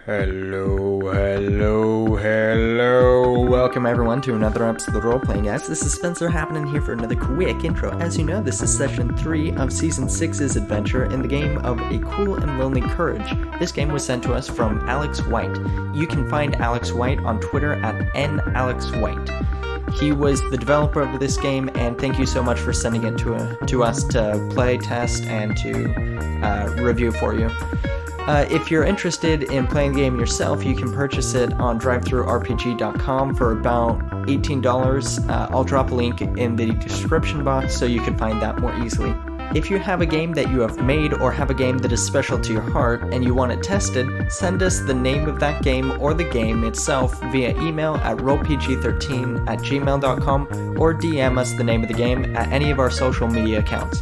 Hello. Welcome everyone to another episode of the Role Playing Guys. This is Spencer happening here for another quick intro. As you know, this is session 3 of season 6's adventure in the game of A Cool and Lonely Courage. This game was sent to us from Alex White. You can find Alex White on Twitter at @NAlexWhite. He was the developer of this game, and thank you so much for sending it to us to play, test, and to review for you. If you're interested in playing the game yourself, you can purchase it on drivethrurpg.com for about $18. I'll drop a link in the description box so you can find that more easily. If you have a game that you have made or have a game that is special to your heart and you want it tested, send us the name of that game or the game itself via email at rolepg13@gmail.com or DM us the name of the game at any of our social media accounts.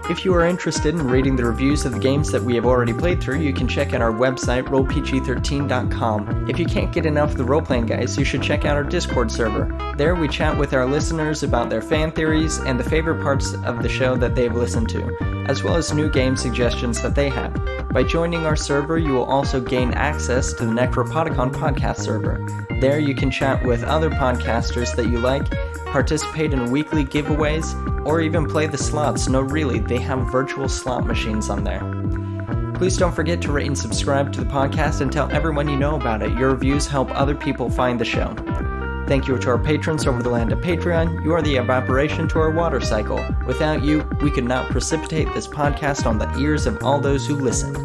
If you are interested in reading the reviews of the games that we have already played through, you can check out our website, rolepg13.com. If you can't get enough of the role-playing guys, you should check out our Discord server. There we chat with our listeners about their fan theories and the favorite parts of the show that they've listened to, as well as new game suggestions that they have. By joining our server, you will also gain access to the Necropodicon podcast server. There you can chat with other podcasters that you like, participate in weekly giveaways, or even play the slots. No, really, they have virtual slot machines on there. Please don't forget to rate and subscribe to the podcast and tell everyone you know about it. Your reviews help other people find the show. Thank you to our patrons over the land of Patreon. You are the evaporation to our water cycle. Without you, we could not precipitate this podcast on the ears of all those who listen.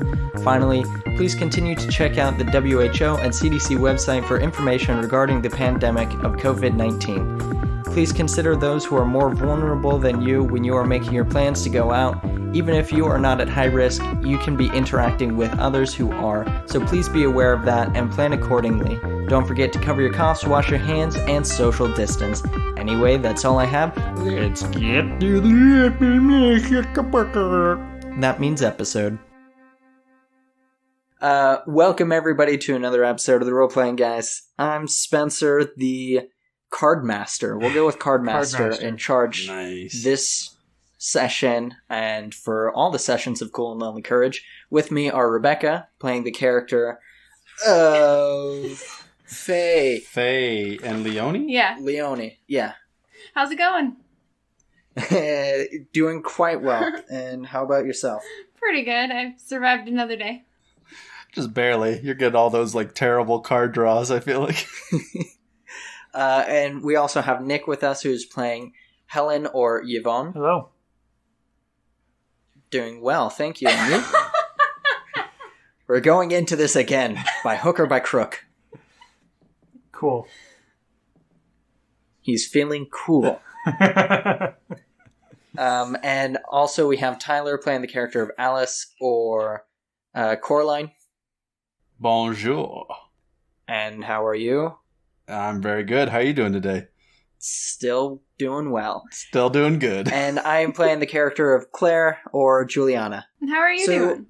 Finally, please continue to check out the WHO and CDC website for information regarding the pandemic of COVID-19. Please consider those who are more vulnerable than you when you are making your plans to go out. Even if you are not at high risk, you can be interacting with others who are, so please be aware of that and plan accordingly. Don't forget to cover your coughs, wash your hands, and social distance. Anyway, that's all I have. Let's get to the episode. That means episode. Welcome everybody to another episode of the Role Playing Guys. I'm Spencer, the Card Master. We'll go with Card Master in charge this session and for all the sessions of Cool and Lonely Courage. With me are Rebecca, playing the character of Faye. Faye and Leonie? Yeah. Leonie, yeah. How's it going? Doing quite well. And how about yourself? Pretty good. I've survived another day. Just barely. You're getting all those terrible card draws, I feel like. And we also have Nick with us, who's playing Helen or Yevone. Hello. Doing well, thank you. And you? We're going into this again, by hook or by crook. Cool. He's feeling cool. And also we have Tyler playing the character of Alice or Coraline. Bonjour. And how are you? I'm very good. How are you doing today? Still doing well. Still doing good. And I am playing the character of Claire or Juliana. And how are you doing?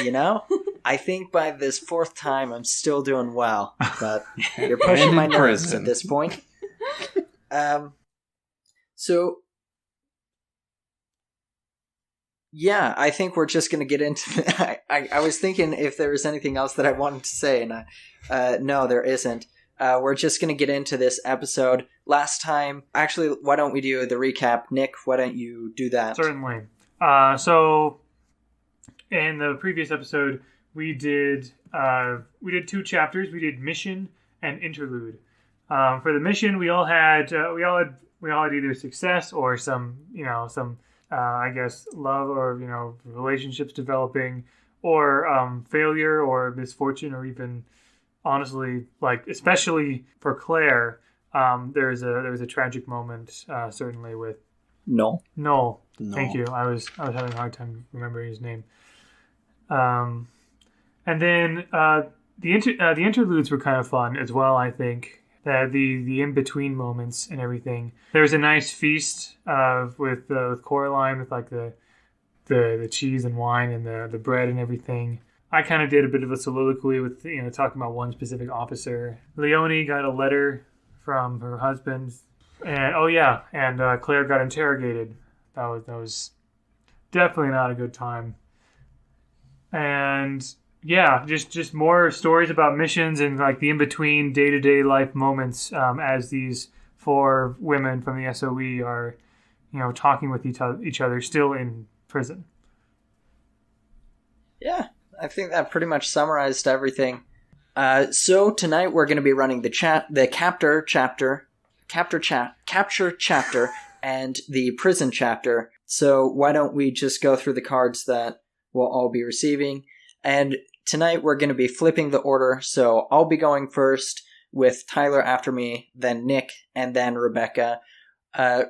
You know, I think by this fourth time I'm still doing well, but you're pushing my nerves at this point. Yeah, I think we're just going to get into I was thinking if there was anything else that I wanted to say, and no, there isn't. We're just going to get into this episode. Last time, actually, why don't we do the recap? Nick, why don't you do that? Certainly. So, in the previous episode, we did 2 chapters. We did mission and interlude. For the mission, we all had either success or some I guess love or relationships developing, or failure or misfortune, or even honestly, especially for Claire, there was a tragic moment certainly with Noel. Thank you. I was having a hard time remembering his name. And then the interludes were kind of fun as well. I think that the in between moments and everything. There was a nice feast with Coraline, with the cheese and wine and the bread and everything. I kind of did a bit of a soliloquy with talking about one specific officer. Leonie got a letter from her husband, and Claire got interrogated. That was definitely not a good time. And Yeah, just more stories about missions and like the in between day to day life moments as these four women from the SOE are, talking with each other still in prison. Yeah, I think that pretty much summarized everything. So tonight we're going to be running the capture chapter, and the prison chapter. So why don't we just go through the cards that we'll all be receiving? And tonight we're going to be flipping the order. So I'll be going first with Tyler after me, then Nick, and then Rebecca.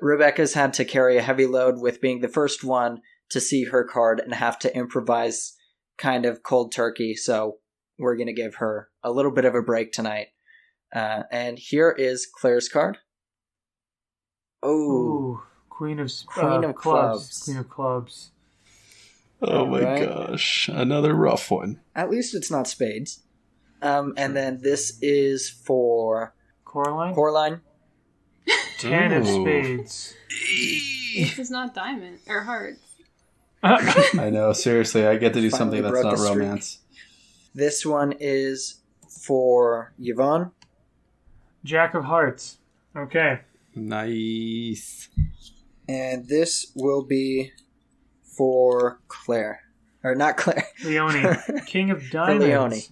Rebecca's had to carry a heavy load with being the first one to see her card and have to improvise kind of cold turkey. So we're going to give her a little bit of a break tonight. And here is Claire's card. Ooh, Queen of Clubs. Queen of Clubs. Oh my gosh. Another rough one. At least it's not spades. And then this is for Coraline. 10 of spades. This is not diamond or hearts. I know, seriously, I get to do Finally something that's broke not a streak. romance. This one is for Yevone. Jack of Hearts. Okay. Nice. And this will be for Claire. Or not Claire. Leonie. King of For Diamonds. Leonie.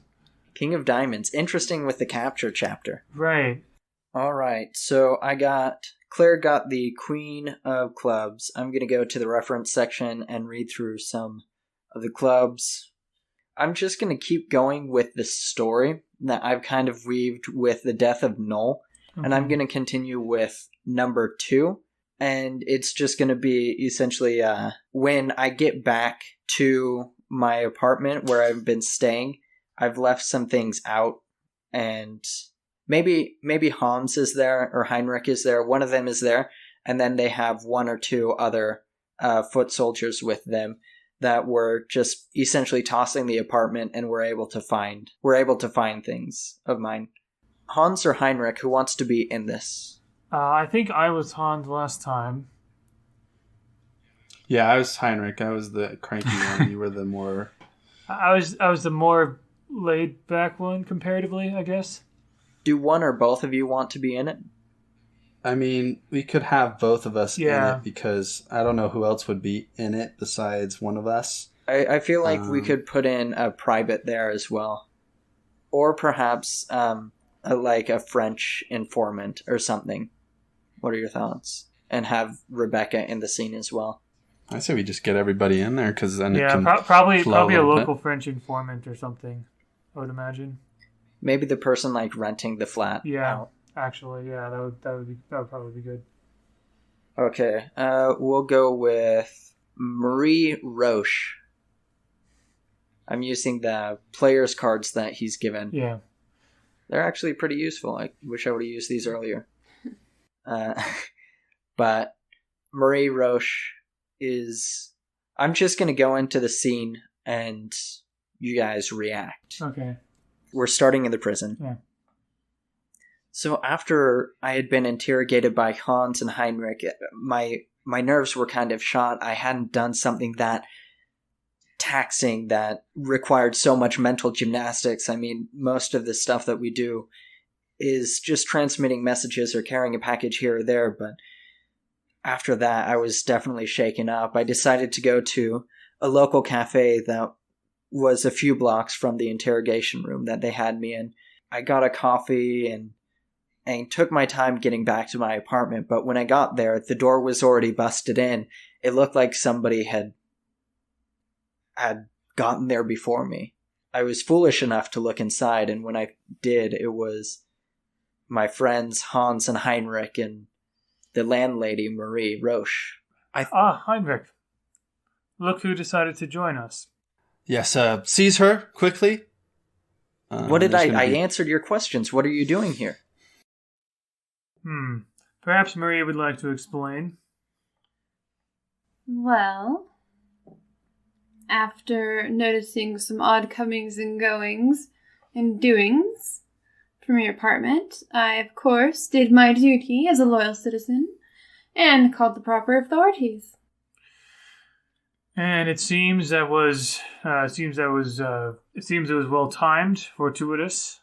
King of Diamonds. Interesting with the capture chapter. Right. All right. So Claire got the Queen of Clubs. I'm going to go to the reference section and read through some of the clubs. I'm just going to keep going with the story that I've kind of weaved with the death of Noel. Okay. And I'm going to continue with number 2. And it's just going to be essentially when I get back to my apartment where I've been staying, I've left some things out. And maybe Hans is there or Heinrich is there. One of them is there. And then they have 1 or 2 other foot soldiers with them that were just essentially tossing the apartment and were able to find things of mine. Hans or Heinrich, who wants to be in this? I think I was Hans last time. Yeah, I was Heinrich. I was the cranky one. You were the more... I was the more laid back one comparatively, I guess. Do one or both of you want to be in it? I mean, we could have both of us in Yeah. it because I don't know who else would be in it besides one of us. I feel like we could put in a private there as well. Or perhaps like a French informant or something. What are your thoughts? And have Rebecca in the scene as well. I say we just get everybody in there because then it can probably flow a little local bit. French informant or something, I would imagine. Maybe the person like renting the flat. Yeah, out. actually, yeah, that would probably be good. Okay, we'll go with Marie Roche. I'm using the player's cards that he's given. Yeah. They're actually pretty useful. I wish I would have used these earlier. But Marie Roche is... I'm just going to go into the scene and you guys react. Okay. We're starting in the prison. Yeah. So after I had been interrogated by Hans and Heinrich, my nerves were kind of shot. I hadn't done something that taxing that required so much mental gymnastics. I mean, most of the stuff that we do is just transmitting messages or carrying a package here or there, but after that I was definitely shaken up. I decided to go to a local cafe that was a few blocks from the interrogation room that they had me in. I got a coffee and took my time getting back to my apartment, but when I got there, the door was already busted in. It looked like somebody had gotten there before me. I was foolish enough to look inside, and when I did, it was my friends Hans and Heinrich and the landlady Marie Roche. Heinrich. Look who decided to join us. Yes, seize her quickly. What did I answered your questions. What are you doing here? Perhaps Maria would like to explain. Well, after noticing some odd comings and goings and doings from your apartment, I, of course, did my duty as a loyal citizen and called the proper authorities. And it seems that was it seems it was well timed, fortuitous.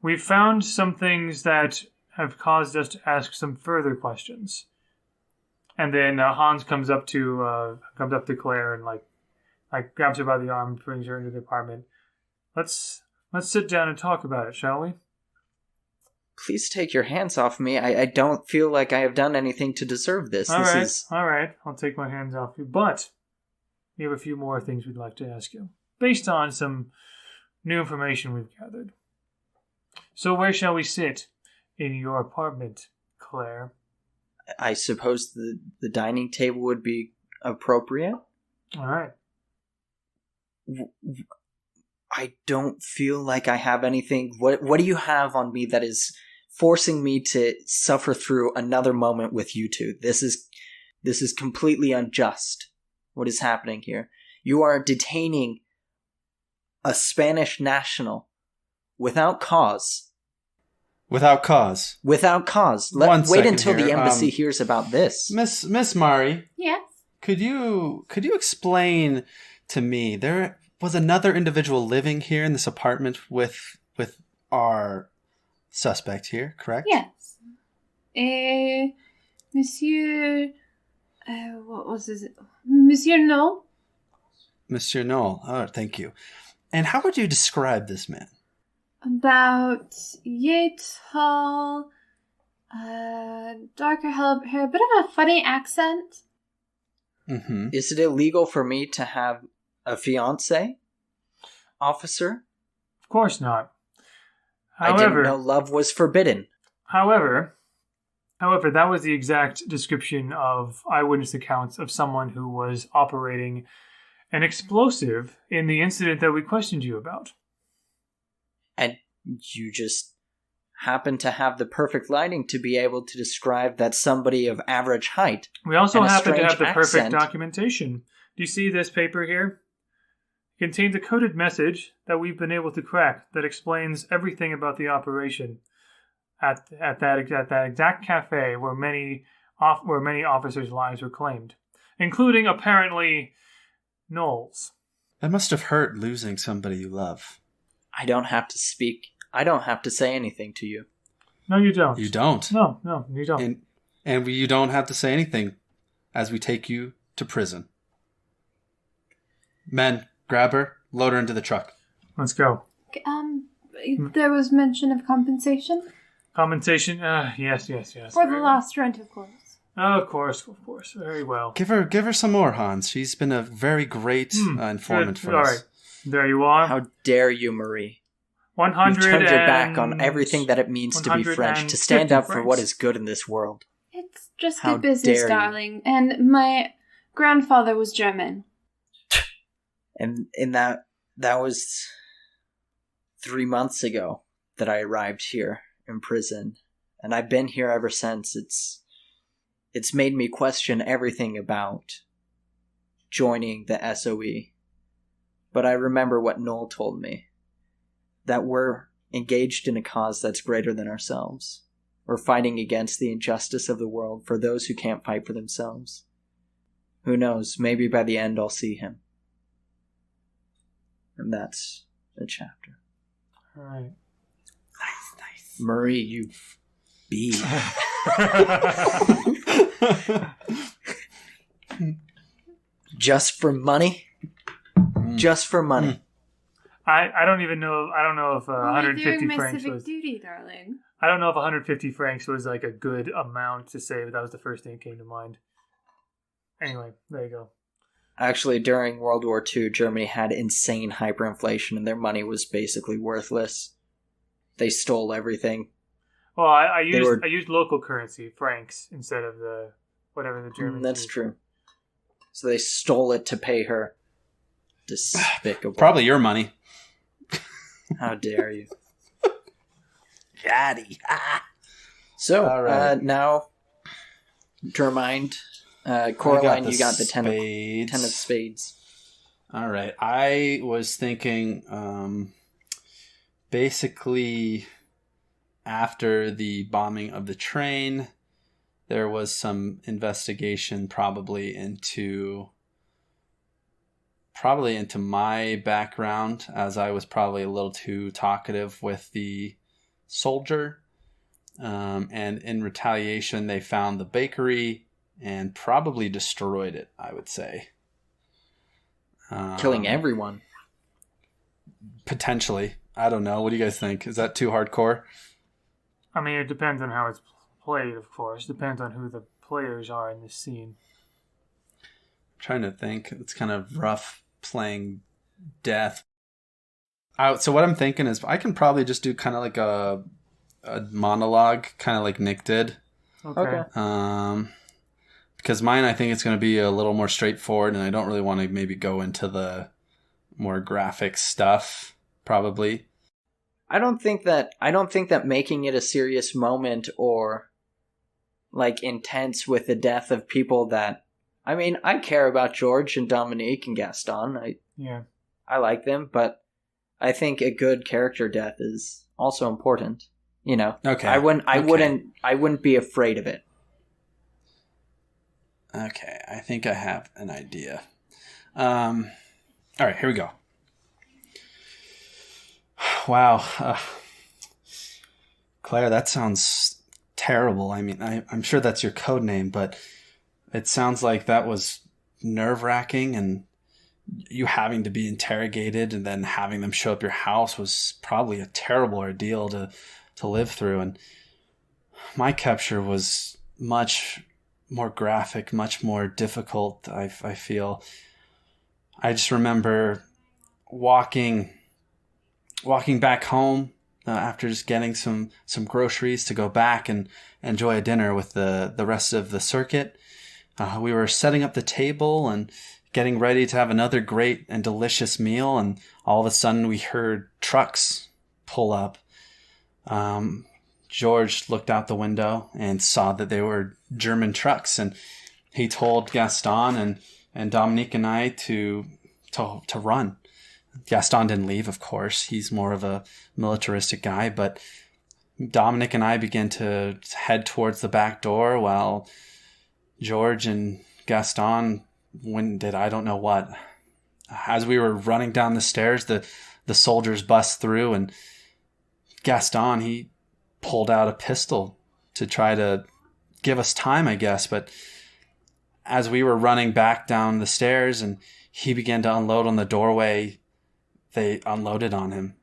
We've found some things that have caused us to ask some further questions. And then Hans comes up to Claire and like grabs her by the arm, brings her into the apartment. Let's sit down and talk about it, shall we? Please take your hands off me. I don't feel like I have done anything to deserve this. All right. I'll take my hands off you. But we have a few more things we'd like to ask you, based on some new information we've gathered. So where shall we sit in your apartment, Claire? I suppose the dining table would be appropriate. All right. I don't feel like I have anything. What do you have on me that is forcing me to suffer through another moment with you two? This is completely unjust. What is happening here? You are detaining a Spanish national without cause. Without cause. Without cause. Wait until the embassy hears about this. Miss Mari. Yes? Could you explain to me, there was another individual living here in this apartment with our suspect here, correct? Yes. Monsieur... what was his... Monsieur Knoll? Monsieur Knoll. Oh, thank you. And how would you describe this man? About yay tall, darker hair, a bit of a funny accent. Mm-hmm. Is it illegal for me to have a fiancé, officer? Of course not. I didn't know love was forbidden. However, that was the exact description of eyewitness accounts of someone who was operating an explosive in the incident that we questioned you about. And you just happen to have the perfect lighting to be able to describe that somebody of average height. We also happen to have the perfect accent. documentation. Do you see this paper here? It contains a coded message that we've been able to crack that explains everything about the operation at that exact cafe where many officers' lives were claimed, including apparently Knowles. That must have hurt losing somebody you love. I don't have to speak. I don't have to say anything to you. No, you don't. You don't. No, you don't. And you don't have to say anything as we take you to prison. Men, grab her, load her into the truck. Let's go. There was mention of compensation? Compensation? Yes. For the lost rent, of course. Of course. Very well. Give her some more, Hans. She's been a very great informant for us. All right. There you are. How dare you, Marie? 100 You've turned your back on everything that it means to be French, to stand up for what is good in this world. It's just How good business, dare you. darling. And my grandfather was German. And that was 3 months ago that I arrived here in prison. And I've been here ever since. It's made me question everything about joining the SOE. But I remember what Noel told me. That we're engaged in a cause that's greater than ourselves. We're fighting against the injustice of the world for those who can't fight for themselves. Who knows, maybe by the end I'll see him. And that's the chapter. All right. Nice. Marie, you bee. Just for money? Just for money. I don't even know. I don't know if 150 my francs civic was. duty, darling. I don't know if 150 francs was like a good amount to say, but that was the first thing that came to mind. Anyway, there you go. Actually, during World War II, Germany had insane hyperinflation and their money was basically worthless. They stole everything. Well, I used local currency, francs, instead of the whatever the Germans That's used. true. So they stole it to pay her. Despicable. Probably your money. How dare you. Daddy. So, All right. now, to remind, Coraline, you got the ten of spades. All right. I was thinking, basically, after the bombing of the train, there was some investigation probably into probably into my background, as I was probably a little too talkative with the soldier. And in retaliation, they found the bakery and probably destroyed it, I would say. Killing everyone. Potentially. I don't know. What do you guys think? Is that too hardcore? I mean, it depends on how it's played, of course. Depends on who the players are in this scene. I'm trying to think. It's kind of rough playing death. So what I'm thinking is I can probably just do kind of like a monologue, kind of like Nick did. Okay. Because mine, I think it's going to be a little more straightforward, and I don't really want to maybe go into the more graphic stuff, probably. I don't think that making it a serious moment or like intense with the death of people that, I mean, I care about George and Dominique and Gaston. I like them, but I think a good character death is also important. You know, okay. I wouldn't be afraid of it. Okay, I think I have an idea. All right, here we go. Wow, Claire, that sounds terrible. I mean, I'm sure that's your code name, but it sounds like that was nerve-wracking, and you having to be interrogated and then having them show up your house was probably a terrible ordeal to live through. And my capture was much more graphic, much more difficult, I feel. I just remember walking back home after just getting some groceries to go back and enjoy a dinner with the rest of the circuit. We were setting up the table and getting ready to have another great and delicious meal, and all of a sudden we heard trucks pull up. George looked out the window and saw that they were German trucks, and he told Gaston and Dominique and I to run. Gaston didn't leave, of course. He's more of a militaristic guy, but Dominic and I began to head towards the back door while George and Gaston did I don't know what. As we were running down the stairs, the soldiers bust through, and Gaston, he pulled out a pistol to try to give us time, I guess. But as we were running back down the stairs and he began to unload on the doorway, they unloaded on him.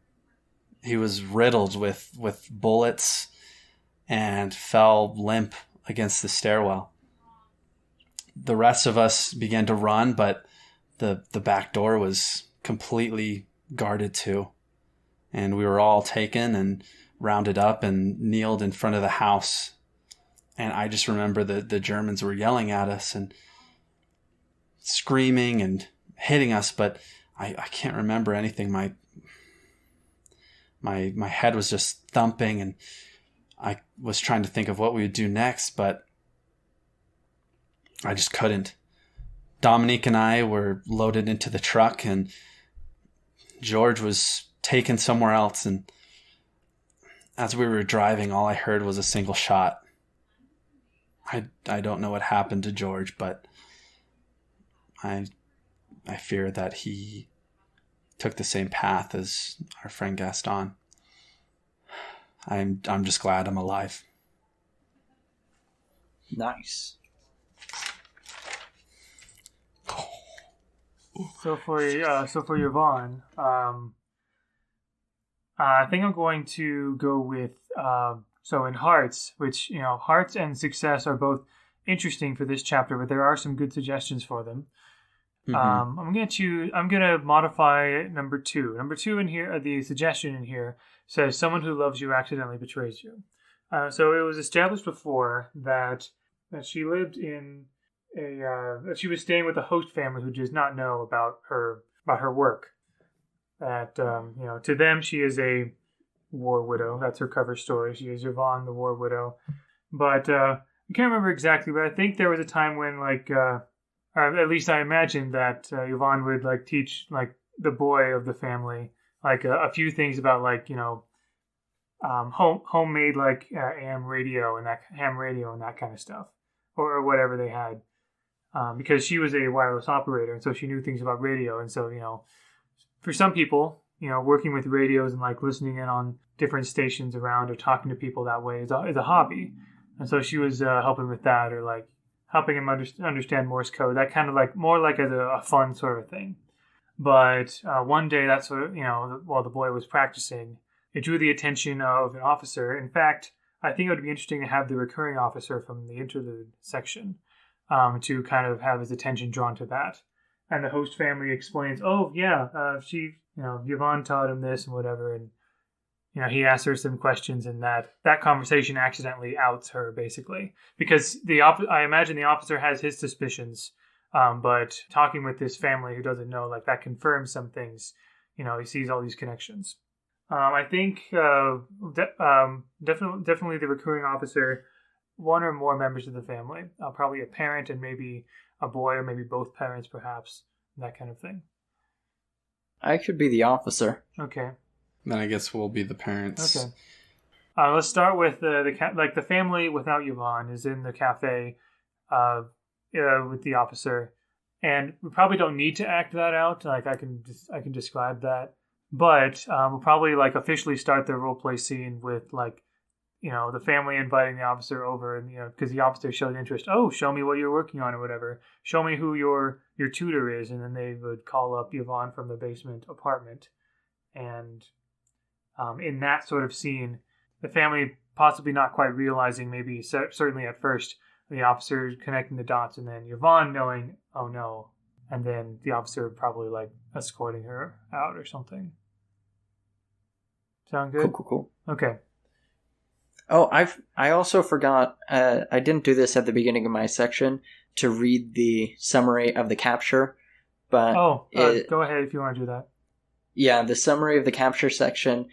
He was riddled with bullets and fell limp against the stairwell. The rest of us began to run, but the back door was completely guarded too. And we were all taken and rounded up and kneeled in front of the house. And I just remember the Germans were yelling at us and screaming and hitting us, but I can't remember anything. My head was just thumping, and I was trying to think of what we would do next, but I just couldn't. Dominique and I were loaded into the truck, and George was taken somewhere else. And as we were driving, all I heard was a single shot. I don't know what happened to George, but I fear that he took the same path as our friend Gaston. I'm just glad I'm alive. Nice. So for Yevone, I think I'm going to go with so in Hearts, which Hearts and Success are both interesting for this chapter, but there are some good suggestions for them. Mm-hmm. I'm gonna modify number 2. Number 2 in here, the suggestion in here says someone who loves you accidentally betrays you. So it was established before that she lived in that she was staying with a host family who does not know about her work. That to them she is a war widow. That's her cover story. She is Yevone, the war widow. But I can't remember exactly, but I think there was a time when or at least I imagine that Yevone would teach the boy of the family a few things about homemade AM radio and that ham radio and that kind of stuff, or whatever they had. because she was a wireless operator, and so she knew things about radio. And so, for some people, working with radios and like listening in on different stations around or talking to people that way is a hobby. And so she was helping with that, or like helping him understand Morse code, that kind of like more like as a fun sort of thing. But one day, that's what, while the boy was practicing, it drew the attention of an officer. In fact, I think it would be interesting to have the recurring officer from the interlude section to kind of have his attention drawn to that. And the host family explains, oh, yeah, Yevone taught him this and whatever. And, he asks her some questions, and that conversation accidentally outs her, basically. Because I imagine the officer has his suspicions, but talking with this family who doesn't know, like, that confirms some things. He sees all these connections. I think definitely the recurring officer, one or more members of the family, probably a parent and maybe a boy, or maybe both parents, perhaps, that kind of thing. I could be the officer. Okay. Then I guess we'll be the parents. Okay. Let's start with the family without Yevone is in the cafe with the officer, and we probably don't need to act that out. Like I can describe that, but we'll probably like officially start the role play scene with like, the family inviting the officer over, and because the officer showed interest. Oh, show me what you're working on or whatever. Show me who your tutor is, and then they would call up Yevone from the basement apartment, and in that sort of scene, the family possibly not quite realizing, maybe certainly at first, the officer connecting the dots, and then Yevone knowing, oh no, and then the officer probably like escorting her out or something. Sound good? Cool. Okay. Oh, I also forgot, I didn't do this at the beginning of my section, to read the summary of the capture, but... go ahead if you want to do that. Yeah, the summary of the capture section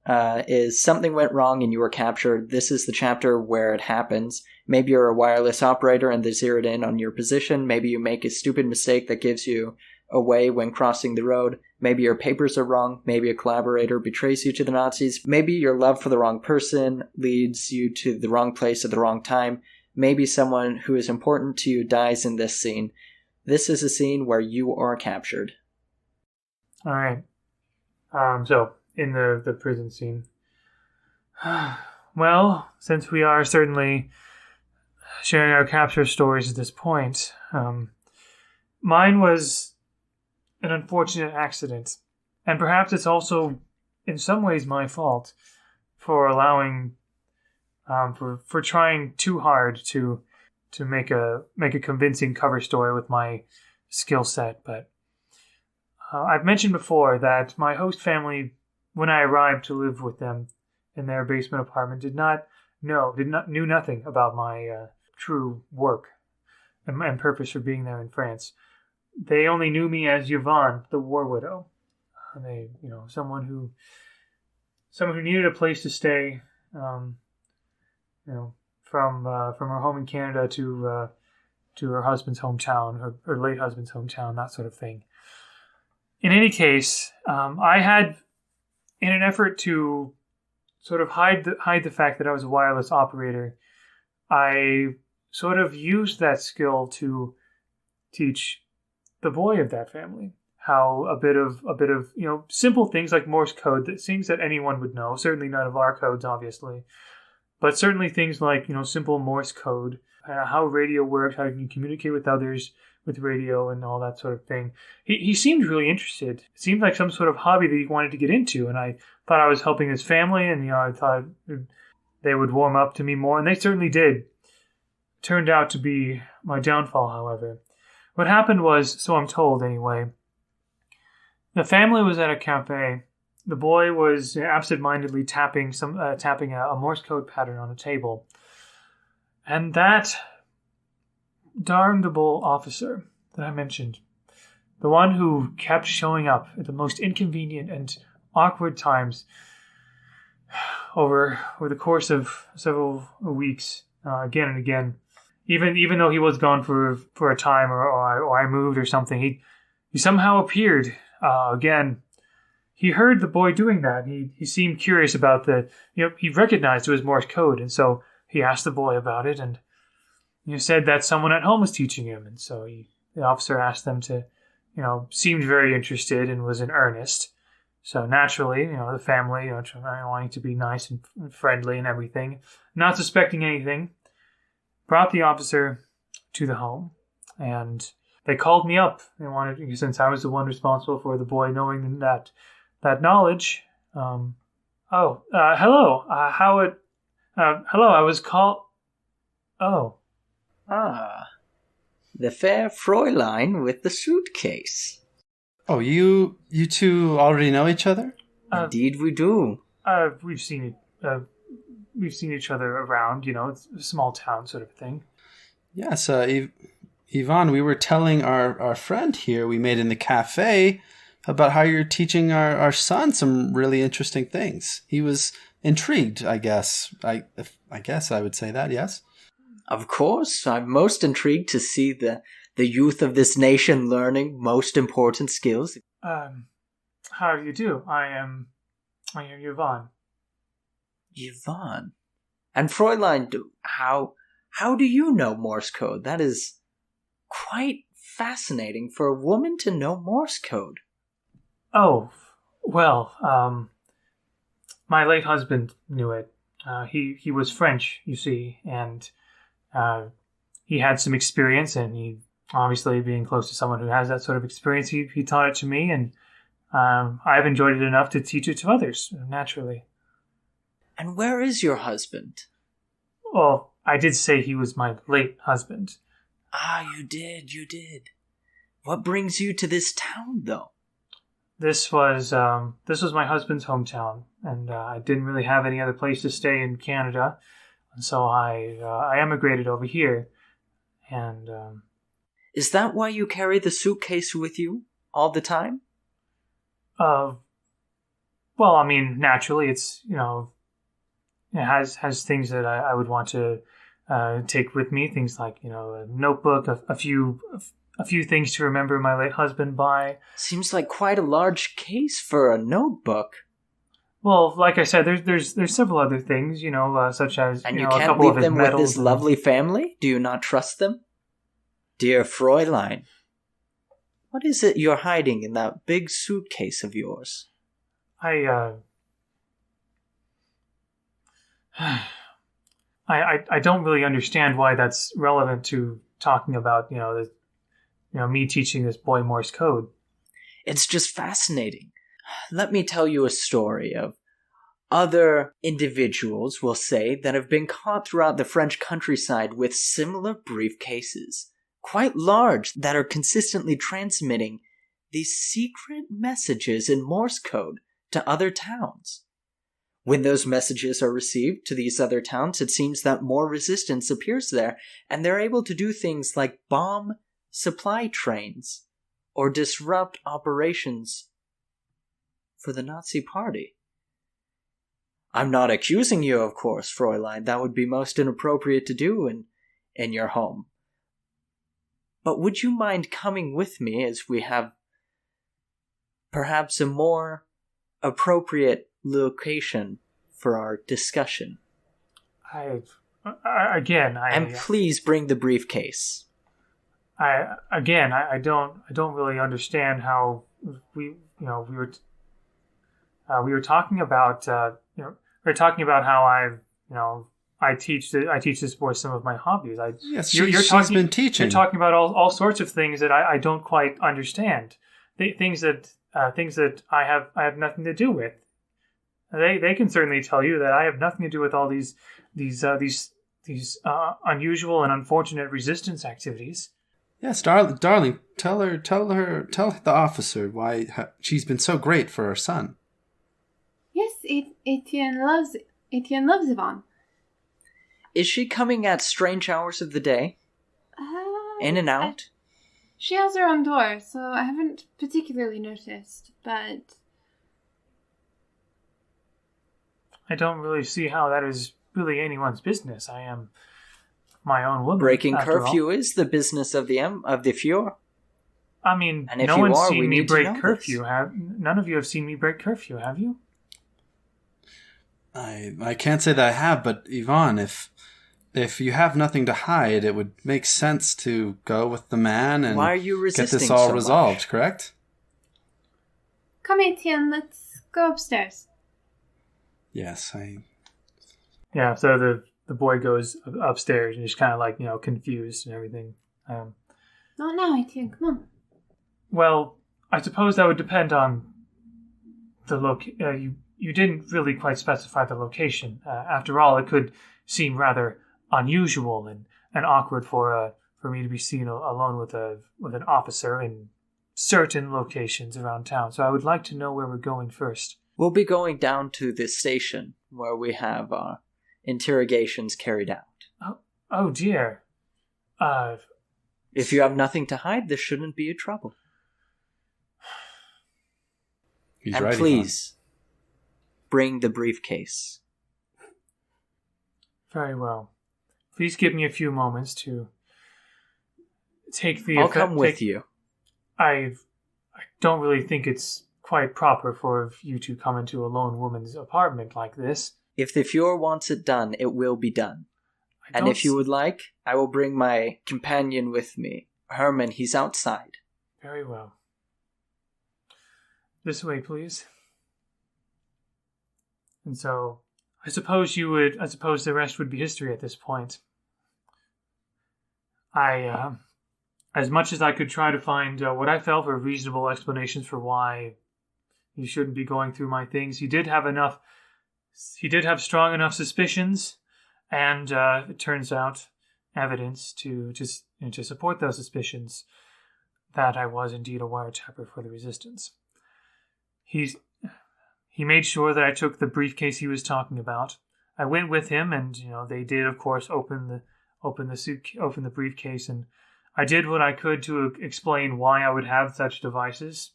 is something went wrong and you were captured. This is the chapter where it happens. Maybe you're a wireless operator and they zeroed in on your position. Maybe you make a stupid mistake that gives you away when crossing the road. Maybe your papers are wrong. Maybe a collaborator betrays you to the Nazis. Maybe your love for the wrong person leads you to the wrong place at the wrong time. Maybe someone who is important to you dies in this scene. This is a scene where you are captured. All right. So, in the prison scene. Well, since we are certainly sharing our capture stories at this point, mine was an unfortunate accident. And perhaps it's also, in some ways, my fault for allowing, for trying too hard to make a convincing cover story with my skill set. But I've mentioned before that my host family, when I arrived to live with them in their basement apartment, knew nothing about my true work and purpose for being there in France. They only knew me as Yevone, the war widow. They, someone who needed a place to stay, from her home in Canada to her husband's hometown, her late husband's hometown, that sort of thing. In any case, I had, in an effort to sort of hide the fact that I was a wireless operator, I sort of used that skill to teach the boy of that family how a bit of simple things like Morse code, things that anyone would know. Certainly none of our codes, obviously, but certainly things like simple Morse code, how radio works, how you can communicate with others with radio, and all that sort of thing. He seemed really interested. It seemed like some sort of hobby that he wanted to get into, and I thought I was helping his family, and I thought they would warm up to me more, and they certainly did. Turned out to be my downfall, however. What happened was, so I'm told anyway, the family was at a cafe. The boy was absent-mindedly tapping a Morse code pattern on a table, and that darnable officer that I mentioned, the one who kept showing up at the most inconvenient and awkward times over the course of several weeks, again and again, even though he was gone for a time, or I moved or something, he somehow appeared again. He heard the boy doing that. He seemed curious about he recognized it was Morse code, and so he asked the boy about it, and You said that someone at home was teaching him, and so the officer asked them to, seemed very interested and was in earnest. So naturally, the family, wanting to be nice and friendly and everything, not suspecting anything, brought the officer to the home, and they called me up. They wanted, since I was the one responsible for the boy knowing that knowledge. Hello. Hello. I was called. Oh. Ah, the fair Fräulein with the suitcase. Oh, you two already know each other? Indeed, we do. We've seen each other around. It's a small town sort of thing. Yes, Yvonne, we were telling our friend here we made in the cafe about how you're teaching our son some really interesting things. He was intrigued, I guess. I guess I would say that, yes? Of course, I'm most intrigued to see the youth of this nation learning most important skills. How do you do? I am Yevone. Yvonne? And Fräulein, how do you know Morse code? That is quite fascinating for a woman to know Morse code. Oh, well, my late husband knew it. He was French, you see, and he had some experience, and he, obviously being close to someone who has that sort of experience, he taught it to me, and I've enjoyed it enough to teach it to others, naturally. And where is your husband? Well, I did say he was my late husband. Ah, you did. What brings you to this town, though? This was my husband's hometown, and I didn't really have any other place to stay in Canada, and so I emigrated over here. And is that why you carry the suitcase with you all the time? Well, I mean, naturally, it's it has things that I would want to take with me. Things like a notebook, a few things to remember my late husband by. Seems like quite a large case for a notebook. Well, like I said, there's several other things, such as and a can't couple leave of his them with medals. this lovely family? Do you not trust them? Dear Fräulein, what is it you're hiding in that big suitcase of yours? I don't really understand why that's relevant to talking about, me teaching this boy Morse code. It's just fascinating. Let me tell you a story of other individuals, we'll say, that have been caught throughout the French countryside with similar briefcases, quite large, that are consistently transmitting these secret messages in Morse code to other towns. When those messages are received to these other towns, it seems that more resistance appears there, and they're able to do things like bomb supply trains or disrupt operations for the Nazi Party. I'm not accusing you, of course, Fräulein. That would be most inappropriate to do in your home. But would you mind coming with me as we have perhaps a more appropriate location for our discussion? And please bring the briefcase. I don't really understand how we were talking about how I teach this boy some of my hobbies. She's been teaching. You're talking about all sorts of things that I don't quite understand. Things that I have nothing to do with. They can certainly tell you that I have nothing to do with all these unusual and unfortunate resistance activities. Yes, darling, tell the officer why she's been so great for our son. Yes, Etienne loves Yvonne. Is she coming at strange hours of the day? In and out? She has her own door, so I haven't particularly noticed, but I don't really see how that is really anyone's business. I am my own woman. Breaking curfew is the business of the Fuhrer. I mean, no one's seen me break curfew. None of you have seen me break curfew, have you? I can't say that I have, but Yvonne, if if you have nothing to hide, it would make sense to go with the man and Why are you get resisting this all so resolved, much? correct? Come, Etienne, let's go upstairs. Yes, Yeah, so the boy goes upstairs and he's kind of like, confused and everything. Not now, Etienne, come on. Well, I suppose that would depend on the you didn't really quite specify the location. After all, it could seem rather unusual and awkward for me to be seen alone with an officer in certain locations around town. So I would like to know where we're going first. We'll be going down to this station where we have our interrogations carried out. Oh dear. If you have nothing to hide, this shouldn't be a trouble. he's And right. please, bring the briefcase. Very well. Please give me a few moments to take the... I'll come with you. I don't really think it's quite proper for you to come into a lone woman's apartment like this. If the Fuhrer wants it done, it will be done. And if you would like, I will bring my companion with me. Herman, he's outside. Very well. This way, please. And so, I suppose the rest would be history at this point. As much as I could try to find what I felt were reasonable explanations for why you shouldn't be going through my things, he did have strong enough suspicions, and it turns out evidence to support those suspicions that I was indeed a wiretapper for the resistance. He made sure that I took the briefcase he was talking about. I went with him, and they did, of course, open the briefcase, and I did what I could to explain why I would have such devices.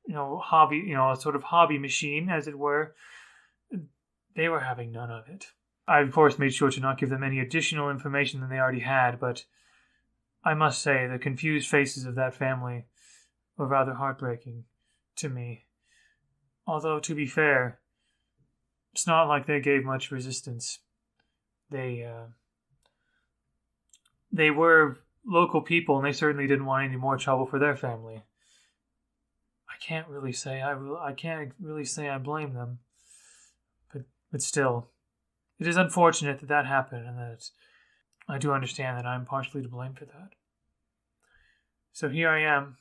A sort of hobby machine, as it were. They were having none of it. I, of course, made sure to not give them any additional information than they already had, but I must say the confused faces of that family were rather heartbreaking to me. Although, to be fair, it's not like they gave much resistance. They were local people, and they certainly didn't want any more trouble for their family. I can't really say I blame them, but still, it is unfortunate that happened, and that I do understand that I'm partially to blame for that. So here I am,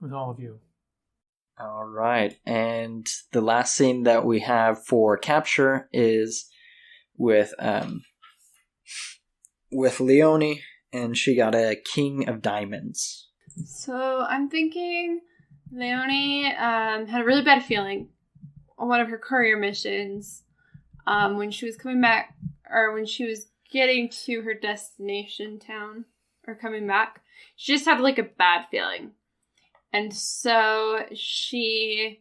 with all of you. All right, and the last scene that we have for capture is with Leonie, and she got a king of diamonds. So I'm thinking Leonie had a really bad feeling on one of her courier missions when she was coming back, or when she was getting to her destination town, or coming back. She just had like a bad feeling. And so she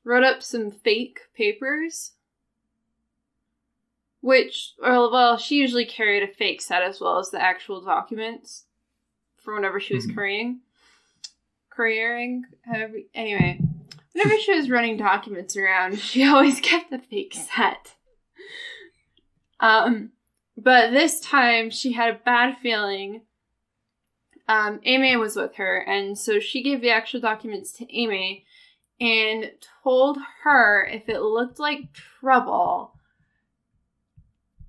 wrote up some fake papers, which, she usually carried a fake set as well as the actual documents for whenever she was couriering. Anyway, whenever she was running documents around, she always kept the fake set. But this time she had a bad feeling. Amy was with her, and so she gave the actual documents to Amy and told her if it looked like trouble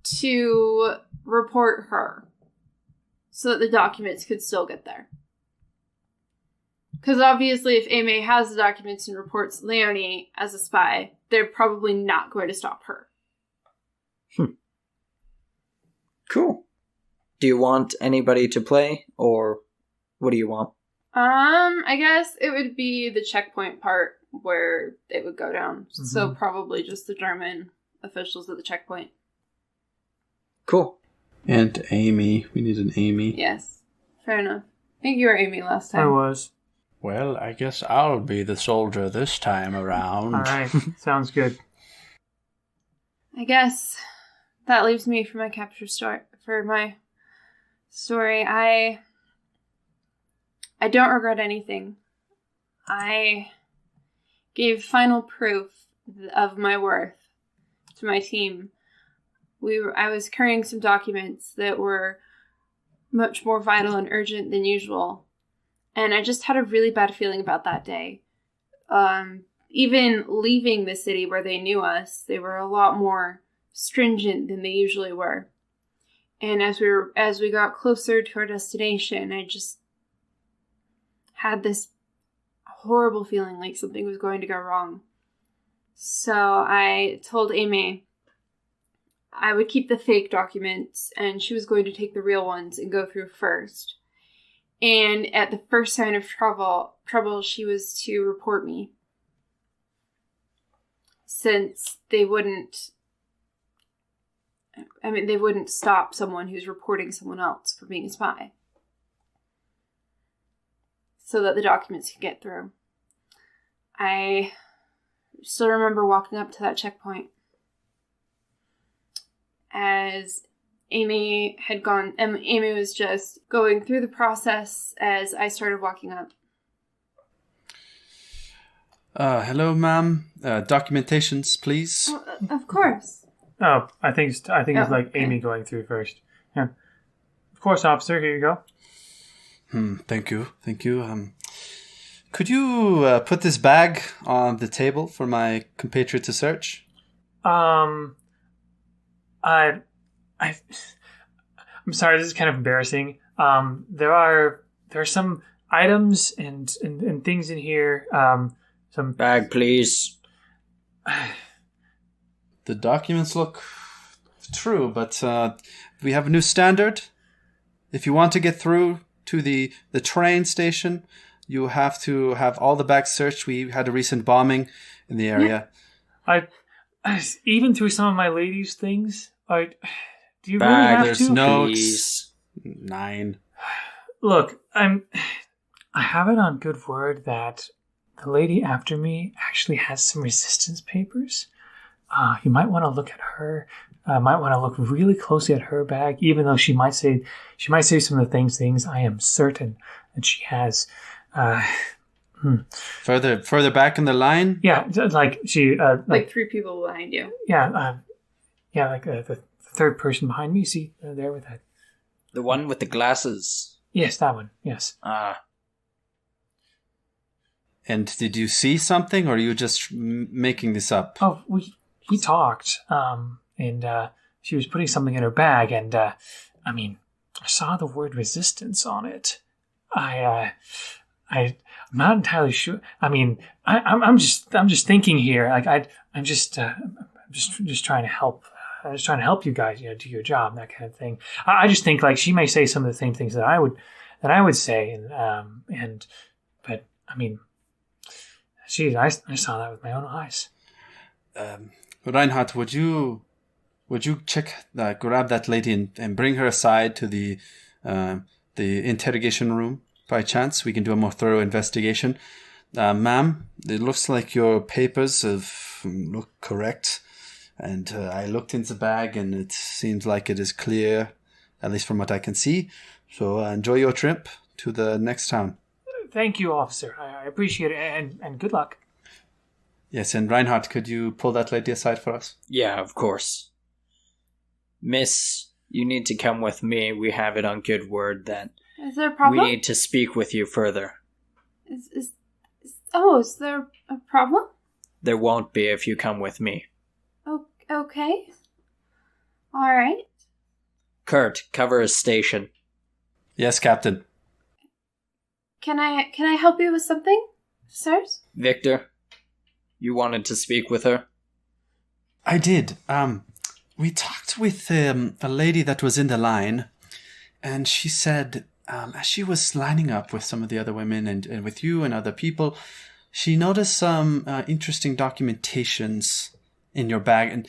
to report her so that the documents could still get there. Because obviously if Amy has the documents and reports Leonie as a spy, they're probably not going to stop her. Cool. Do you want anybody to play, or what do you want? I guess it would be the checkpoint part where it would go down. Mm-hmm. So probably just the German officials at the checkpoint. Cool. And Amy. We need an Amy. Yes. Fair enough. I think you were Amy last time. I was. Well, I guess I'll be the soldier this time around. All right. Sounds good. I guess that leaves me for my capture story. For my story, I don't regret anything. I gave final proof of my worth to my team. I was carrying some documents that were much more vital and urgent than usual. And I just had a really bad feeling about that day. Even leaving the city where they knew us, they were a lot more stringent than they usually were. And as we got closer to our destination, I just had this horrible feeling like something was going to go wrong. So I told Amy I would keep the fake documents and she was going to take the real ones and go through first. And at the first sign of trouble, she was to report me. Since they wouldn't stop someone who's reporting someone else for being a spy. So that the documents could get through. I still remember walking up to that checkpoint. As Amy was just going through the process as I started walking up. Hello, ma'am. Documentations, please. Oh, of course. Oh, I think it's like okay. Amy going through first. Yeah. Of course, officer. Here you go. Thank you. Could you put this bag on the table for my compatriot to search? I'm sorry. This is kind of embarrassing. There are some items and things in here. Some bag, please. The documents look true, but we have a new standard. If you want to get through to the train station, you have to have all the bags searched. We had a recent bombing in the area. I even through some of my ladies' things. Do you bag, really have there's to? Notes. 9. Look, I have it on good word that the lady after me actually has some resistance papers. You might want to look at her. Might want to look really closely at her bag, even though she might say some of the things I am certain that she has. Further back in the line? Yeah, like she... like 3 people behind you. Yeah, like the third person behind me. See, there with that. The one with the glasses. Yes, that one. Yes. And did you see something, or are you just making this up? Oh, we talked, and she was putting something in her bag, and I saw the word resistance on it. I'm not entirely sure. I'm just thinking here. Like I'm just trying to help. I'm just trying to help you guys, do your job, that kind of thing. I just think like she may say some of the same things that I would say, but geez, I saw that with my own eyes. Reinhardt, would you check grab that lady and bring her aside to the interrogation room by chance? We can do a more thorough investigation. Ma'am, it looks like your papers look correct. And I looked in the bag and it seems like it is clear, at least from what I can see. So enjoy your trip to the next town. Thank you, officer. I appreciate it, and good luck. Yes, and Reinhardt, could you pull that lady aside for us? Yeah, of course. Miss, you need to come with me. We have it on good word that Is there a problem? we need to speak with you further. Is there a problem? There won't be if you come with me. Okay. All right. Kurt, cover his station. Yes, Captain. Can I help you with something, sirs? Victor, you wanted to speak with her? I did. We talked with a lady that was in the line, and she said, as she was lining up with some of the other women and with you and other people, she noticed some interesting documentations in your bag, and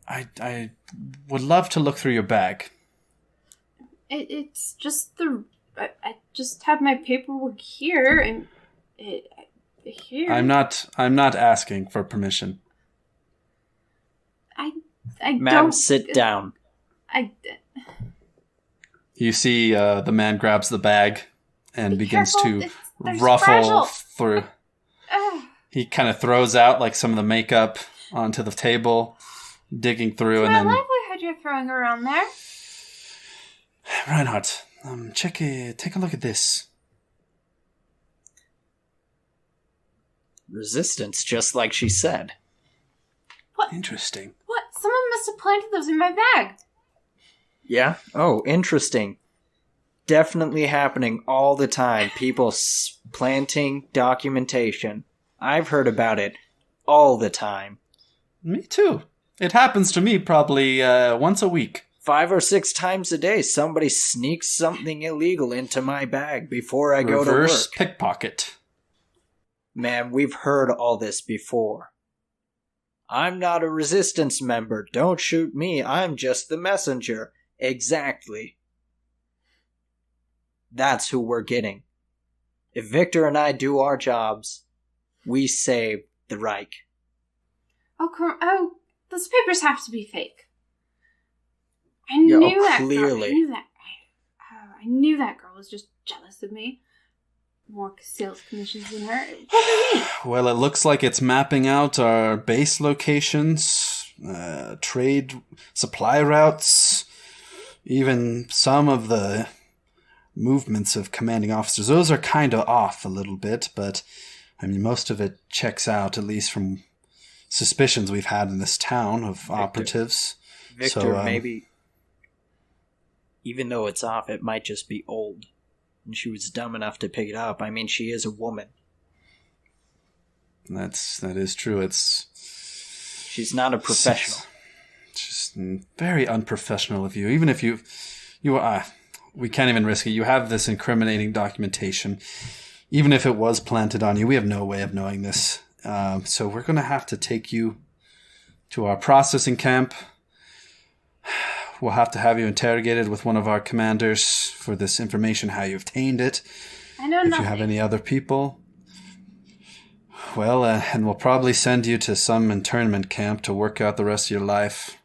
I would love to look through your bag. It's just I just have my paperwork here and here. I'm not asking for permission. I Ma'am, don't sit down. You see the man grabs the bag and begins careful, to they're ruffle fragile. through. He kind of throws out like some of the makeup onto the table, digging through, and my then livelihood, you you're throwing around there? Reinhardt, take a look at this. Resistance, just like she said. What? Interesting. What? Someone must have planted those in my bag. Yeah? Oh, interesting. Definitely happening all the time. People planting documentation. I've heard about it all the time. Me too. It happens to me probably once a week. 5 or 6 times a day, somebody sneaks something illegal into my bag before I go to work. Reverse pickpocket. Man, we've heard all this before. I'm not a resistance member. Don't shoot me. I'm just the messenger. Exactly. That's who we're getting. If Victor and I do our jobs, we save the Reich. Oh, those papers have to be fake. I knew that clearly. Girl. I knew that girl was just jealous of me. More sales commissions than her. It wasn't me. Well, it looks like it's mapping out our base locations, trade supply routes, even some of the movements of commanding officers. Those are kind of off a little bit, but I mean, most of it checks out, at least from suspicions we've had in this town of operatives. Victor, maybe, even though it's off, it might just be old. And she was dumb enough to pick it up. I mean, she is a woman. That is true. She's not a professional. Just very unprofessional of you. Even if you are, we can't even risk it. You have this incriminating documentation. Even if it was planted on you, we have no way of knowing this. So we're going to have to take you to our processing camp. We'll have to have you interrogated with one of our commanders for this information, how you obtained it. I know if nothing. you have any other people. Well, and we'll probably send you to some internment camp to work out the rest of your life.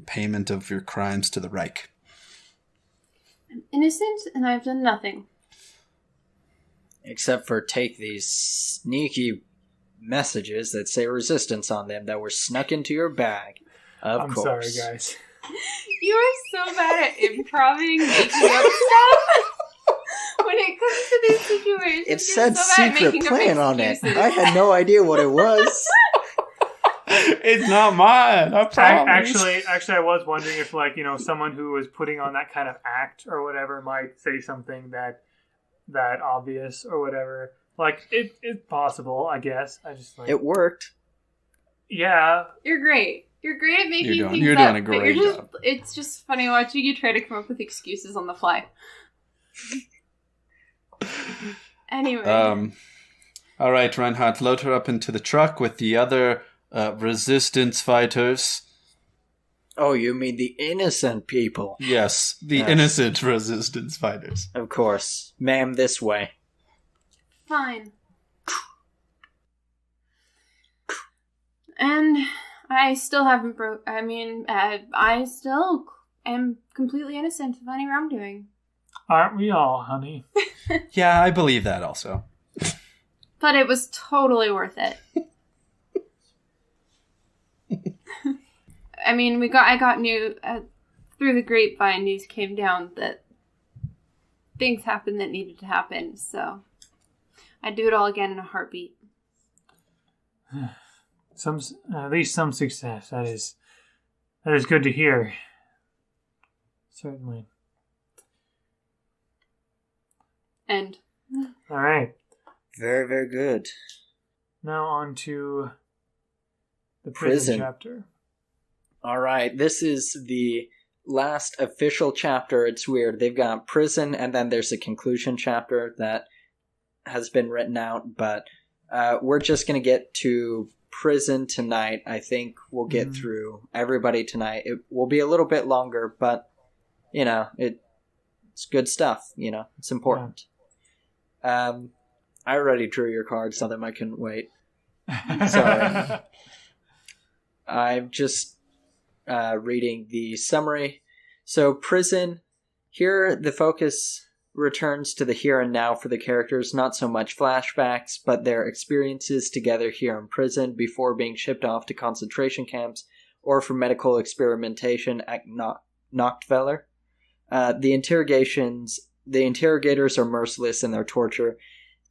Payment of your crimes to the Reich. I'm innocent and I've done nothing. Except for take these sneaky messages that say resistance on them that were snuck into your bag. Of course. I'm sorry, guys. You are so bad at improving, making up stuff. When it comes to these situations, It said so bad at secret making up plan on it. excuses. I had no idea what it was. It's not mine. I promise. Actually, I was wondering if, someone who was putting on that kind of act or whatever might say something that obvious or whatever. Like, it's possible, I guess. It worked. Yeah. You're great. You're great at making things you're up. doing a great job. It's just funny watching you try to come up with excuses on the fly. Anyway. All right, Reinhardt, load her up into the truck with the other resistance fighters. Oh, you mean the innocent people? Yes, the innocent resistance fighters. Of course. Ma'am, this way. Fine. And I still haven't I still am completely innocent of any wrongdoing. Aren't we all, honey? Yeah, I believe that also. But it was totally worth it. I mean, I got news through the grapevine. News came down that things happened that needed to happen. So I'd do it all again in a heartbeat. At least some success. That is good to hear. Certainly. End. All right. Very, very good. Now on to the prison chapter. All right. This is the last official chapter. It's weird. They've got prison, and then there's a conclusion chapter that has been written out. But we're just going to get to prison tonight. I think we'll get through everybody tonight. It will be a little bit longer, but, it's good stuff. It's important. Yeah. I already drew your card, so that I couldn't wait. Sorry. I'm just reading the summary. So, prison. Here, the focus returns to the here and now for the characters. Not so much flashbacks, but their experiences together here in prison before being shipped off to concentration camps or for medical experimentation at Nachtfeller. The interrogators are merciless in their torture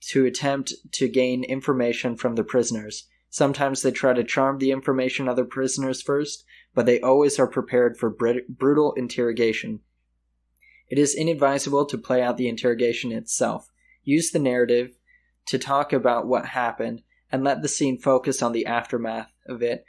to attempt to gain information from the prisoners. Sometimes they try to charm the information of the prisoners first, but they always are prepared for brutal interrogation. It is inadvisable to play out the interrogation itself. Use the narrative to talk about what happened, and let the scene focus on the aftermath of it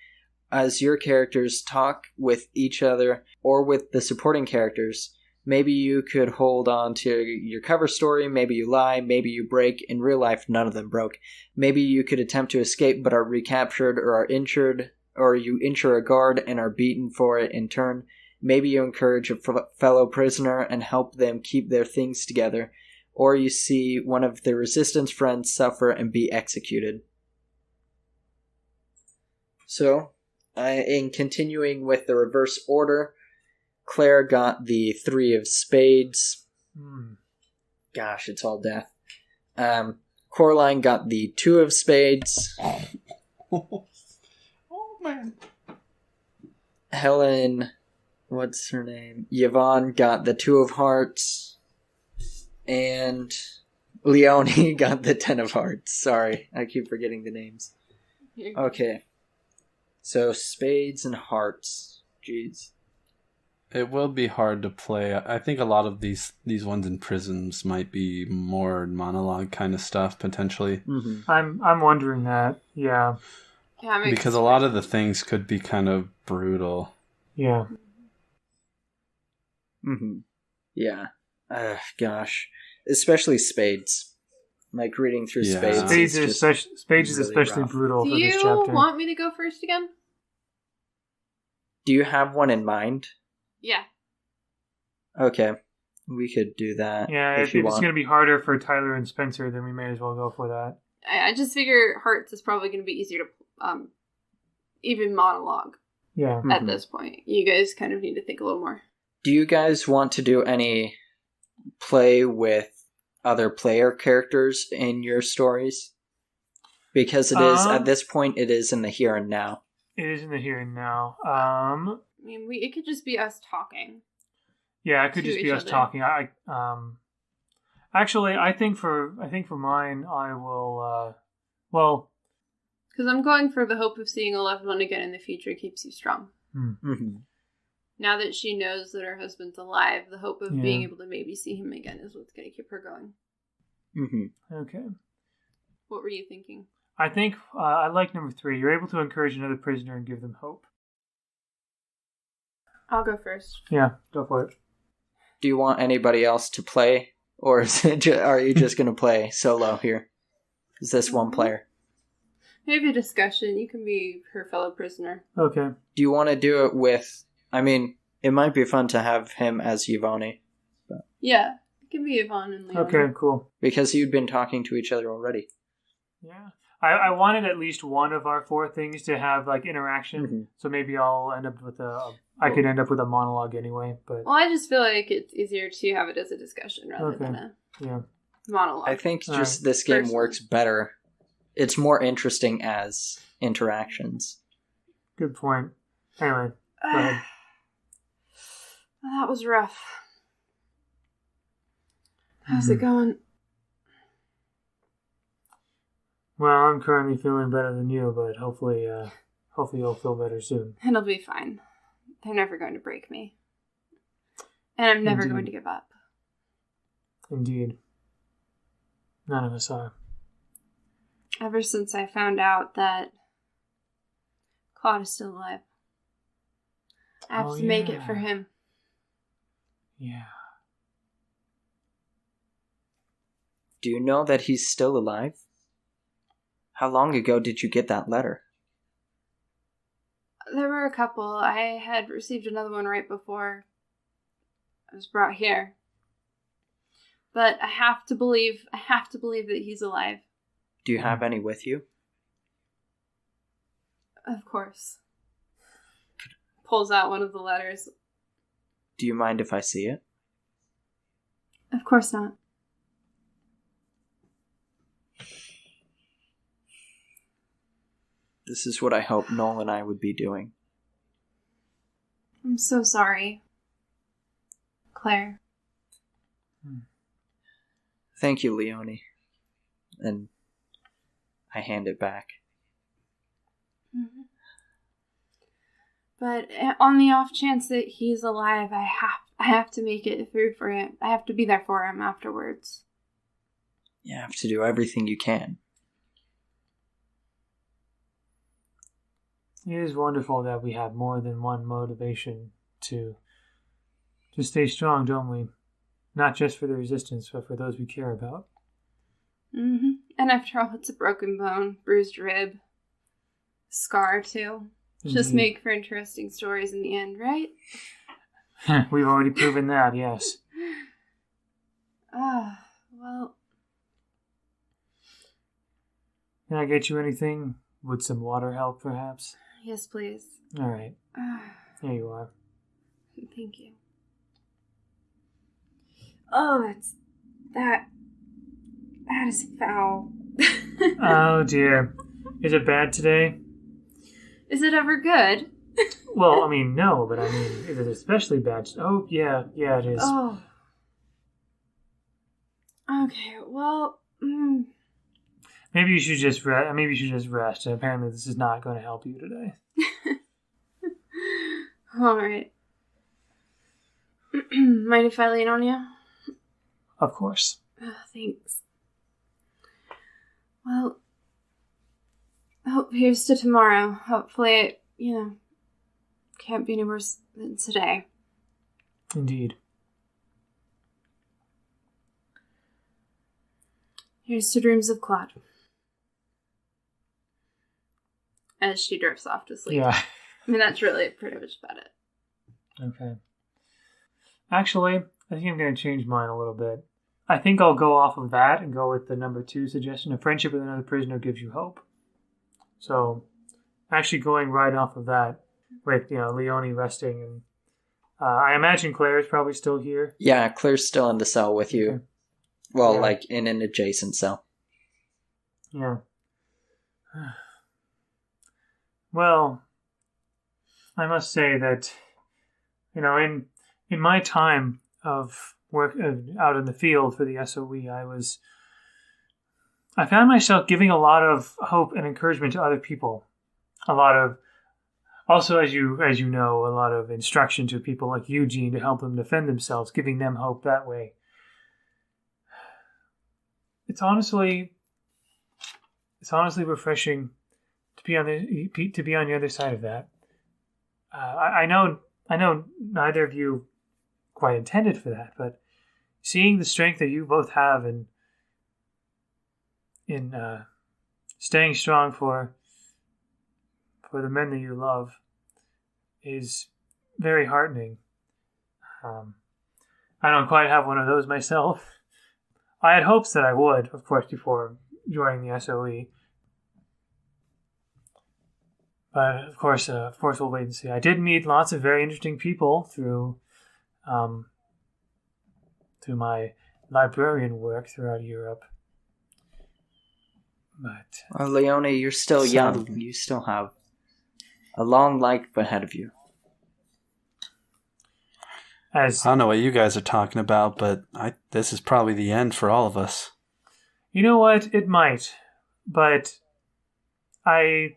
as your characters talk with each other or with the supporting characters. Maybe you could hold on to your cover story, maybe you lie, maybe you break. In real life, none of them broke. Maybe you could attempt to escape but are recaptured or are injured, or you injure a guard and are beaten for it in turn. Maybe you encourage a fellow prisoner and help them keep their things together, or you see one of the resistance friends suffer and be executed. So, in continuing with the reverse order, Claire got the 3 of spades. Gosh, it's all death. Coraline got the 2 of spades. Oh, man. Helen, what's her name? Yevone got the 2 of hearts. And Leonie got the 10 of hearts. Sorry, I keep forgetting the names. Okay. So, spades and hearts. Jeez. It will be hard to play. I think a lot of these ones in prisons might be more monologue kind of stuff, potentially. Mm-hmm. I'm wondering that, yeah. Because a lot of the things could be kind of brutal. Yeah. Mm-hmm. Yeah. Gosh. Especially spades. Like, reading through spades. Spades is really especially rough. brutal Do for this chapter. you want me to go first again? Do you have one in mind? Yeah. Okay. We could do that. Yeah, if you it's want. going to be harder for Tyler and Spencer, then we may as well go for that. I just figure Hearts is probably going to be easier to even monologue Yeah. at this point. You guys kind of need to think a little more. Do you guys want to do any play with other player characters in your stories? Because it is, at this point, it is in the here and now. It is in the here and now. I mean, it could just be us talking. Yeah, it could to just be each us other. talking. Actually, I think for mine, I will. Because I'm going for the hope of seeing a loved one again in the future keeps you strong. Mm-hmm. Now that she knows that her husband's alive, the hope of being able to maybe see him again is what's going to keep her going. Mm-hmm. Okay. What were you thinking? I think I like number 3. You're able to encourage another prisoner and give them hope. I'll go first. Yeah, go for it. Do you want anybody else to play? Or is it are you just going to play solo here? Is this one player? Maybe a discussion. You can be her fellow prisoner. Okay. Do you want to do it with... I mean, it might be fun to have him as Yevone. Yeah, it can be Yvonne and Leonie. Okay, cool. Because you'd been talking to each other already. Yeah. I wanted at least one of our 4 things to have, like, interaction. Mm-hmm. So maybe I'll end up with I could end up with a monologue anyway, but... Well, I just feel like it's easier to have it as a discussion rather than a monologue. I think All just right. this game Personally. works better. It's more interesting as interactions. Good point. Anyway, go ahead. That was rough. How's it going? Well, I'm currently feeling better than you, but hopefully you'll feel better soon. It'll be fine. They're never going to break me. And I'm never Indeed. going to give up. Indeed. None of us are. Ever since I found out that Claude is still alive. I have to make it for him. Yeah. Do you know that he's still alive? How long ago did you get that letter? There were a couple. I had received another one right before I was brought here. But I have to believe that he's alive. Do you have any with you? Of course. Pulls out one of the letters. Do you mind if I see it? Of course not. This is what I hoped Noel and I would be doing. I'm so sorry. Claire. Thank you, Leonie. And I hand it back. Mm-hmm. But on the off chance that he's alive, I have to make it through for him. I have to be there for him afterwards. You have to do everything you can. It is wonderful that we have more than one motivation to stay strong, don't we? Not just for the resistance, but for those we care about. Mm-hmm. And after all, it's a broken bone, bruised rib, scar too. Just make for interesting stories in the end, right? We've already proven that, yes. Well. Can I get you anything? Would some water help, perhaps? Yes, please. All right. Here you are. Thank you. Oh, that is foul. Oh, dear. Is it bad today? Is it ever good? Well, I mean, no, but I mean, is it especially bad? Oh, yeah, it is. Oh. Okay, well, Maybe you should just rest. Maybe you should just rest. Apparently, this is not going to help you today. All right. Mind if I lean on you? Of course. Oh, thanks. Well, here's to tomorrow. Hopefully it, can't be any worse than today. Indeed. Here's to dreams of Claude. As she drifts off to sleep. Yeah. I mean, that's really pretty much about it. Okay. Actually, I think I'm going to change mine a little bit. I think I'll go off of that and go with the number 2 suggestion. A friendship with another prisoner gives you hope. So, actually going right off of that with, Leonie resting. And I imagine Claire is probably still here. Yeah, Claire's still in the cell with you. Okay. Well, Yeah. like in an adjacent cell. Yeah. Well, I must say that, in my time of work out in the field for the SOE, I found myself giving a lot of hope and encouragement to other people. A lot of, also as you know, a lot of instruction to people like Eugene to help them defend themselves, giving them hope that way. It's honestly refreshing to be on the other side of that. I know neither of you quite intended for that, but seeing the strength that you both have in staying strong for the men that you love is very heartening. I don't quite have one of those myself. I had hopes that I would, of course, before joining the SOE. But of course, we'll wait and see. I did meet lots of very interesting people through my librarian work throughout Europe. But Well, Leonie, you're still young. You still have a long life ahead of you. I don't know what you guys are talking about, but this is probably the end for all of us. You know what? It might, but I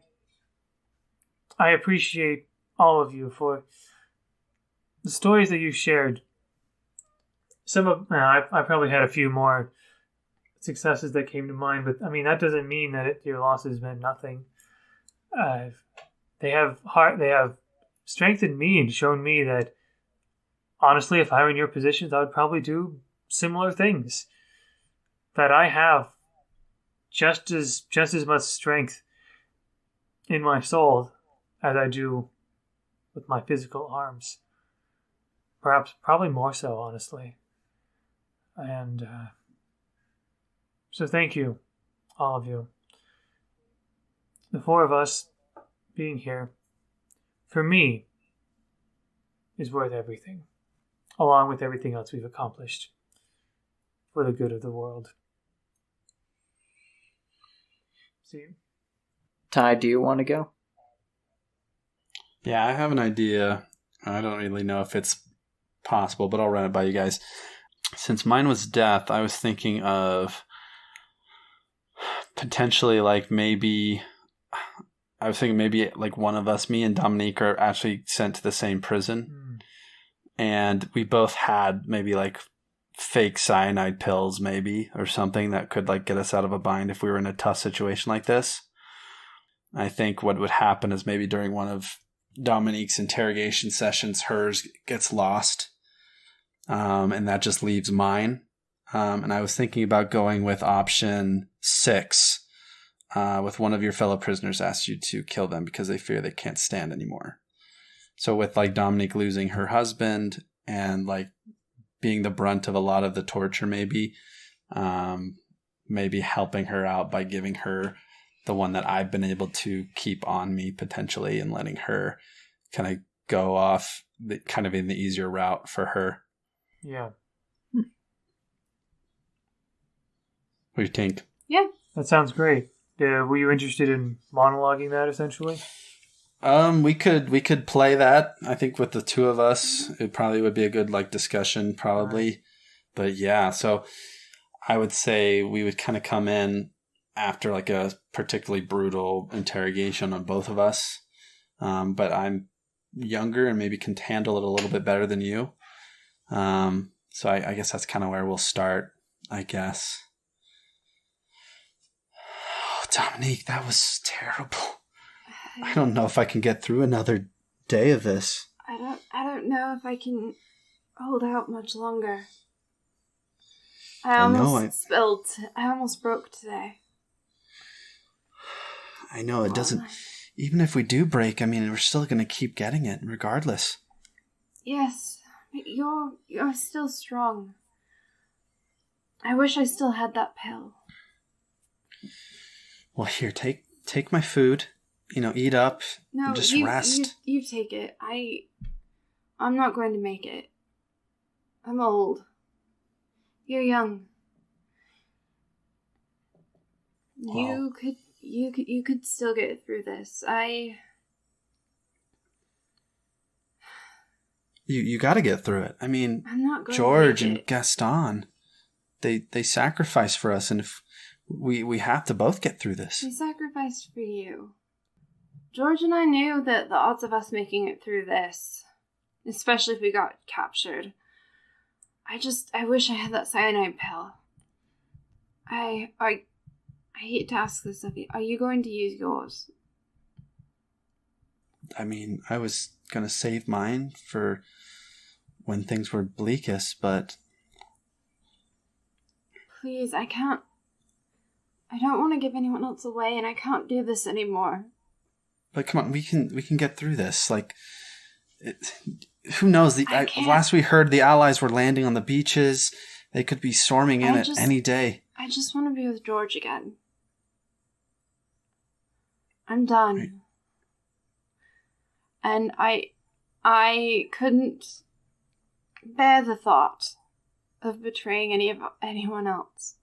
appreciate all of you for the stories that you shared. Some of I probably had a few more successes that came to mind, but I mean that doesn't mean that your losses meant nothing. They have strengthened me and shown me that honestly, if I were in your positions, I would probably do similar things. That I have just as much strength in my soul as I do with my physical arms. Probably more so, honestly. And so thank you, all of you. The 4 of us being here, for me, is worth everything, along with everything else we've accomplished for the good of the world. See? Ty, do you want to go? Yeah, I have an idea I don't really know if it's possible, but I'll run it by you guys. Since mine was death, I was thinking of potentially like maybe like one of us, me and Dominique, are actually sent to the same prison. And we both had maybe like fake cyanide pills maybe or something that could like get us out of a bind if we were in a tough situation like this. I think what would happen is maybe during one of Dominique's interrogation sessions, hers gets lost. And that just leaves mine. And I was thinking about going with option 6, with one of your fellow prisoners asks you to kill them because they fear they can't stand anymore. So with like Dominique losing her husband and like being the brunt of a lot of the torture, maybe helping her out by giving her the one that I've been able to keep on me potentially, and letting her kind of go off kind of in the easier route for her. Yeah. What do you think? Yeah. That sounds great. Were you interested in monologuing that essentially? We could play that. I think with the two of us, it probably would be a good like discussion probably. Right. But yeah, so I would say we would kind of come in after like a particularly brutal interrogation on both of us. But I'm younger and maybe can handle it a little bit better than you. So I guess that's kind of where we'll start, I guess. Oh, Dominique, that was terrible. I don't know if I can get through another day of this. I don't know if I can hold out much longer. I almost broke today. I know it doesn't. Even if we do break, I mean, we're still going to keep getting it regardless. Yes, but you're still strong. I wish I still had that pill. Well, here, take my food. Eat up. No, and just rest. You take it. I'm not going to make it. I'm old. You're young. Well, You could still get through this. You got to get through it. I mean, I'm not going George to make and it. Gaston, they sacrificed for us, and if we have to both get through this. They sacrificed for you. George and I knew that the odds of us making it through this, especially if we got captured. I wish I had that cyanide pill. I hate to ask this of you. Are you going to use yours? I mean, I was going to save mine for when things were bleakest, but... Please, I can't. I don't want to give anyone else away, and I can't do this anymore. But come on, we can get through this. Like, who knows? Last we heard, the Allies were landing on the beaches. They could be storming in at any day. I just want to be with George again. I'm done. Right. And I couldn't bear the thought of betraying anyone else.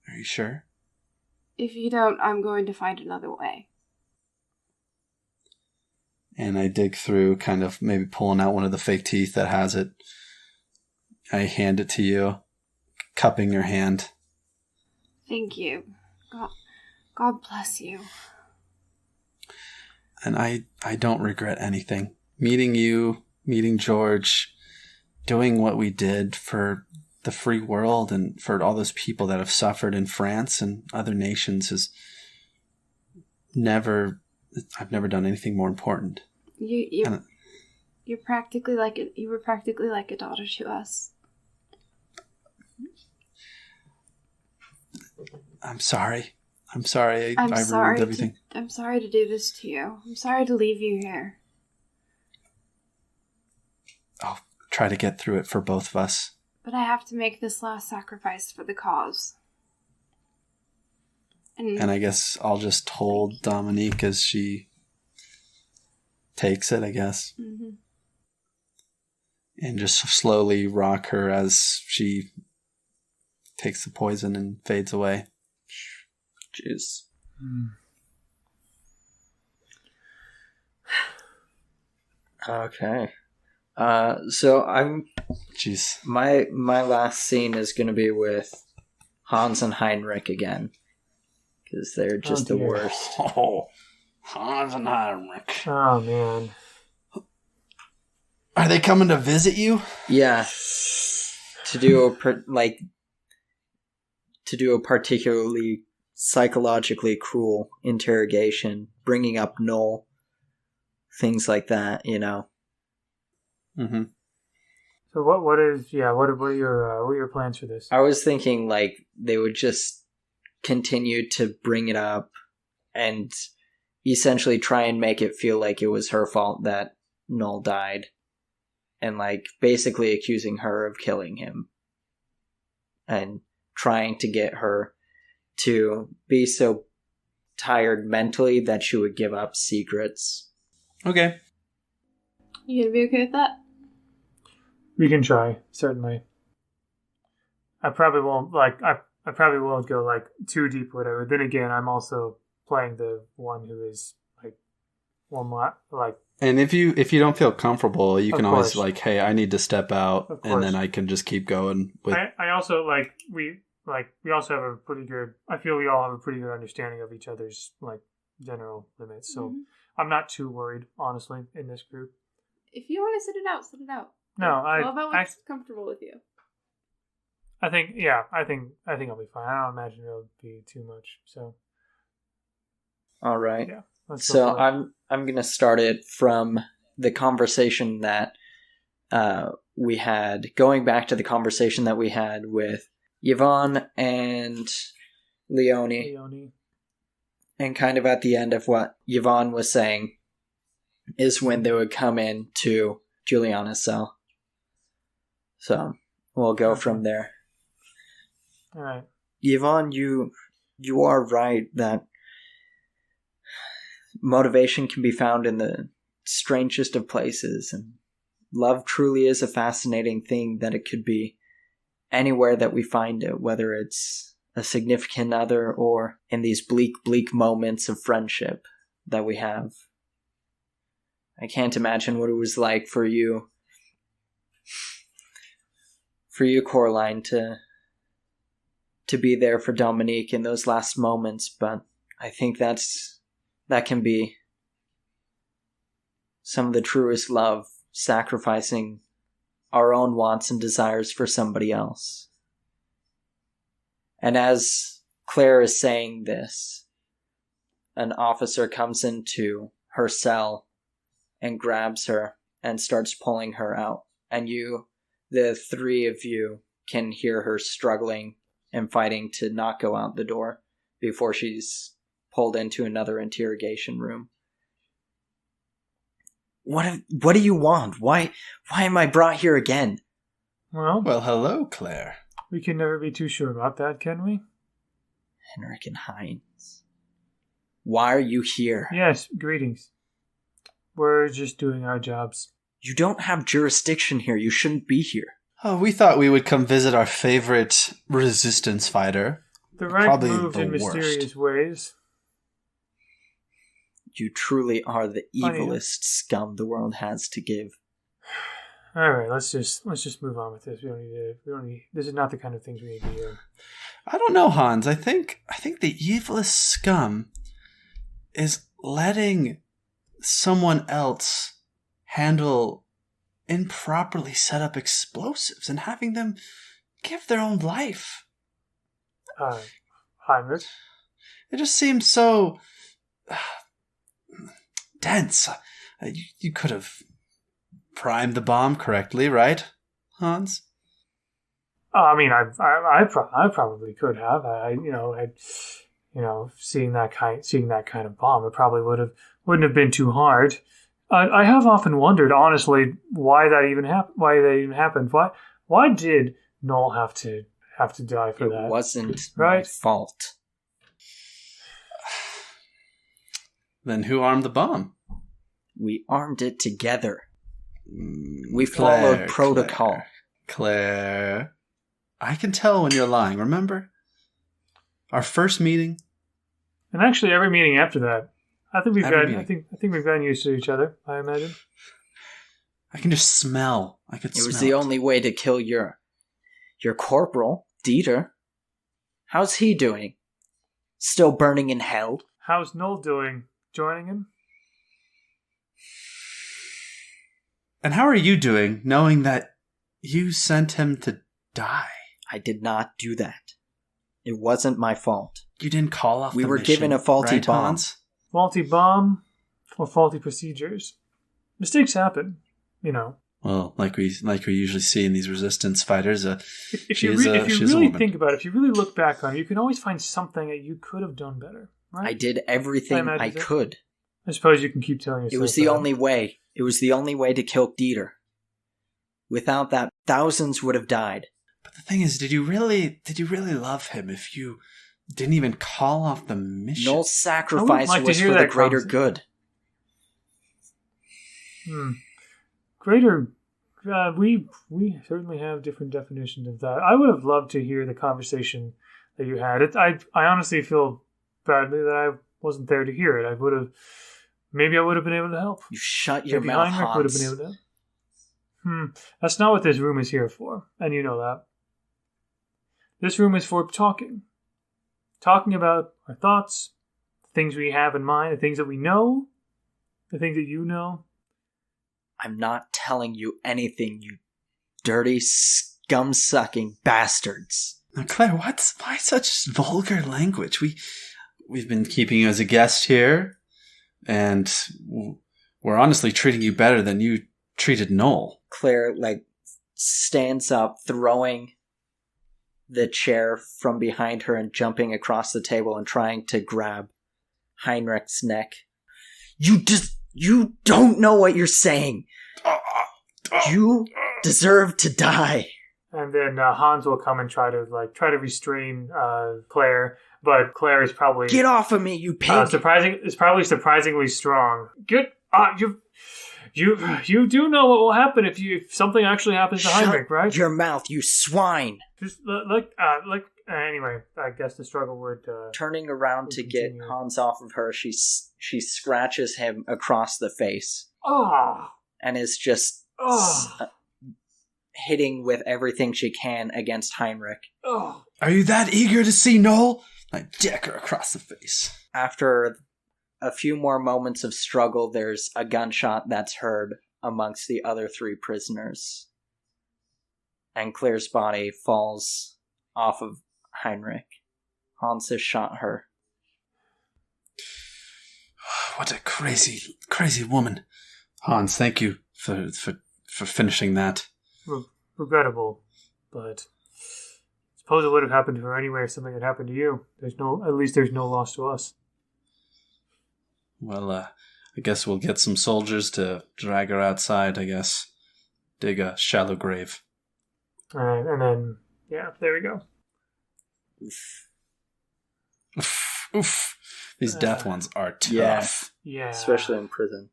Are you sure? If you don't, I'm going to find another way. And I dig through, kind of maybe pulling out one of the fake teeth that has it. I hand it to you, cupping your hand. Thank you. God bless you. And I don't regret anything. Meeting you, meeting George, doing what we did for the free world and for all those people that have suffered in France and other nations is I've never done anything more important. You're practically like you were practically like a daughter to us. I'm sorry. I ruined everything. I'm sorry to do this to you. I'm sorry to leave you here. I'll try to get through it for both of us. But I have to make this last sacrifice for the cause. And I guess I'll just hold Dominique as she takes it, I guess. Mm-hmm. And just slowly rock her as she takes the poison and fades away. Jeez. Okay. So I'm Jeez. my last scene is going to be with Hans and Heinrich again, because they're just the dear. worst. Oh, Hans and Heinrich. Oh, man. Are they coming to visit you? Yeah. To do a particularly psychologically cruel interrogation, bringing up Noel, things like that, you know. Mm-hmm. So what are your plans for this? I was thinking like they would just continue to bring it up and essentially try and make it feel like it was her fault that Noel died, and like basically accusing her of killing him and trying to get her to be so tired mentally that she would give up secrets. Okay. You gonna be okay with that? We can try, certainly. I probably won't go like too deep or whatever. Then again, I'm also playing the one who is like one more like. And if you don't feel comfortable, you Of can always course. like, hey, I need to step out, Of and then course. I can just keep going with. I also we also have a pretty good. I feel we all have a pretty good understanding of each other's like general limits. So I'm not too worried, honestly, in this group. If you want to sit it out, sit it out. No, All about what's comfortable with you. I think I'll be fine. I don't imagine it'll be too much. So All right. yeah. Let's go So for it. I'm gonna start it from the conversation that we had, going back to the conversation that we had with Yevone and Leonie, Leonie. and kind of at the end of what Yevone was saying is when they would come in to Juliana's cell. So we'll go Okay. from there. All right. Yevone, you are right that motivation can be found in the strangest of places, and love truly is a fascinating thing, that it could be anywhere that we find it, whether it's a significant other or in these bleak moments of friendship that we have. I can't imagine what it was like for you, Coraline, to be there for Dominique in those last moments, but I think that can be some of the truest love, sacrificing our own wants and desires for somebody else. And as Claire is saying this, an officer comes into her cell and grabs her and starts pulling her out. And the three of you, can hear her struggling and fighting to not go out the door before she's pulled into another interrogation room. What do you want? Why am I brought here again? Well, Well, hello, Claire. we can never be too sure about that, can we? Henrik and Heinz. Why are you here? Yes. Greetings. We're just doing our jobs. You don't have jurisdiction here. You shouldn't be here. Oh, we thought we would come visit our favorite resistance fighter. The right Probably moves the in worst. mysterious ways. You truly are the Funny. evilest scum the world has to give. All right, let's just move on with this. We don't need. This is not the kind of things we need to hear. I don't know, Hans. I think the evilest scum is letting someone else handle improperly set up explosives and having them give their own life. Heinrich. It just seemed so dense. You could have primed the bomb correctly, right, Hans? I mean, I probably could have. Seeing that kind of bomb, it probably wouldn't have been too hard. I have often wondered, honestly, why that even happened. Why did Noel have to die for that? It wasn't my Right? fault. Then who armed the bomb? We armed it together. We Claire, followed protocol. Claire, I can tell when you're lying. Remember our first meeting? And actually, every meeting after that, I think we've Every gotten. I think we've gotten used to each other. I imagine. I can just smell. It was the only way to kill your corporal, Dieter. How's he doing? Still burning in hell? How's Noel doing? Joining him? And how are you doing, knowing that you sent him to die? I did not do that. It wasn't my fault. You didn't call off the mission. We were given a faulty right, bomb. Hans? Faulty bomb or faulty procedures. Mistakes happen, you know. Well, like we usually see in these resistance fighters, If you really think about it, if you really look back on it, you can always find something that you could have done better, right? I did everything I could. I suppose you can keep telling yourself it was the only way. It was the only way to kill Dieter. Without that, thousands would have died. But the thing is, did you really love him if you didn't even call off the mission? Noel's sacrifice was for the greater good. Greater. We certainly have different definitions of that. I would have loved to hear the conversation that you had. I honestly feel badly that I wasn't there to hear it. Maybe I would have been able to help. You shut your mouth, Hans. Would have been able to help. That's not what this room is here for, and you know that. This room is for talking. Talking about our thoughts, the things we have in mind, the things that we know, the things that you know. I'm not telling you anything, you dirty, scum-sucking bastards. Now, Claire, why such vulgar language? We've been keeping you as a guest here, and we're honestly treating you better than you treated Noel. Claire, stands up, throwing the chair from behind her and jumping across the table and trying to grab Heinrich's neck. You don't know what you're saying. You deserve to die. And then Hans will come and try to restrain Claire, but Claire is probably get off of me, you pig! Surprisingly strong. You do know what will happen if something actually happens to Heinrich, right? Shut your mouth, you swine! Just anyway, I guess the struggle would turning around to continue. Get Hans off of her, she scratches him across the face. Oh. And is just hitting with everything she can against Heinrich. Oh. Are you that eager to see Noel? I deck her across the face. After a few more moments of struggle, there's a gunshot that's heard amongst the other three prisoners. And Claire's body falls off of Heinrich. Hans has shot her. What a crazy, crazy woman. Hans, thank you for finishing that. Regrettable, but I suppose it would have happened to her anyway if something had happened to you. At least there's no loss to us. Well, I guess we'll get some soldiers to drag her outside, I guess. Dig a shallow grave. Alright, and then, yeah, there we go. Oof. These death ones are tough. Yeah. Especially in prison.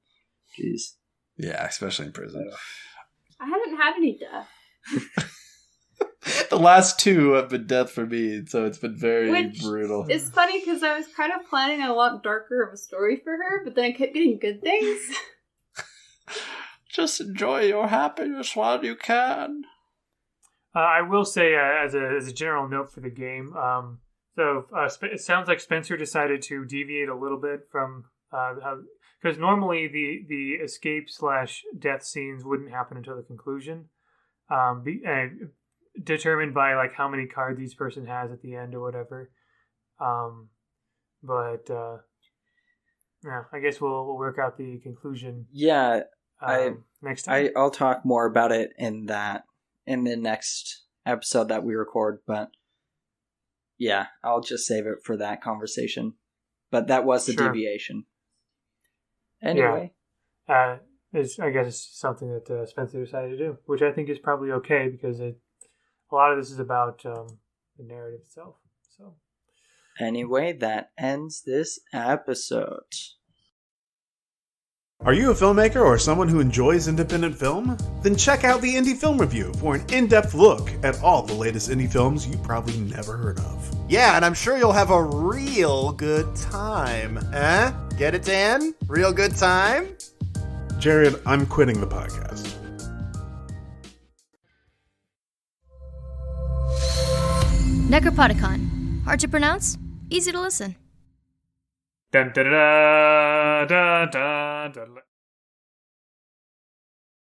Jeez. Yeah, especially in prison. I haven't had any death. The last two have been death for me, so it's been very brutal. It's funny because I was kind of planning a lot darker of a story for her, but then I kept getting good things. Just enjoy your happiness while you can. I will say, as a general note for the game, it sounds like Spencer decided to deviate a little bit from because normally the escape / death scenes wouldn't happen until the conclusion, determined by how many cards each person has at the end or whatever. Yeah, I guess we'll work out the conclusion. Yeah, next time. I'll talk more about it in the next episode that we record, but yeah, I'll just save it for that conversation. But that was the deviation. Anyway. Yeah. I guess it's something that Spencer decided to do, which I think is probably okay because a lot of this is about the narrative itself. So, anyway, that ends this episode. Are you a filmmaker or someone who enjoys independent film? Then check out the Indie Film Review for an in-depth look at all the latest indie films you probably never heard of. Yeah, and I'm sure you'll have a real good time. Eh? Get it, Dan? Real good time? Jared, I'm quitting the podcast. Necropodicon. Hard to pronounce, easy to listen. Dun, da, da, da, da, da, da.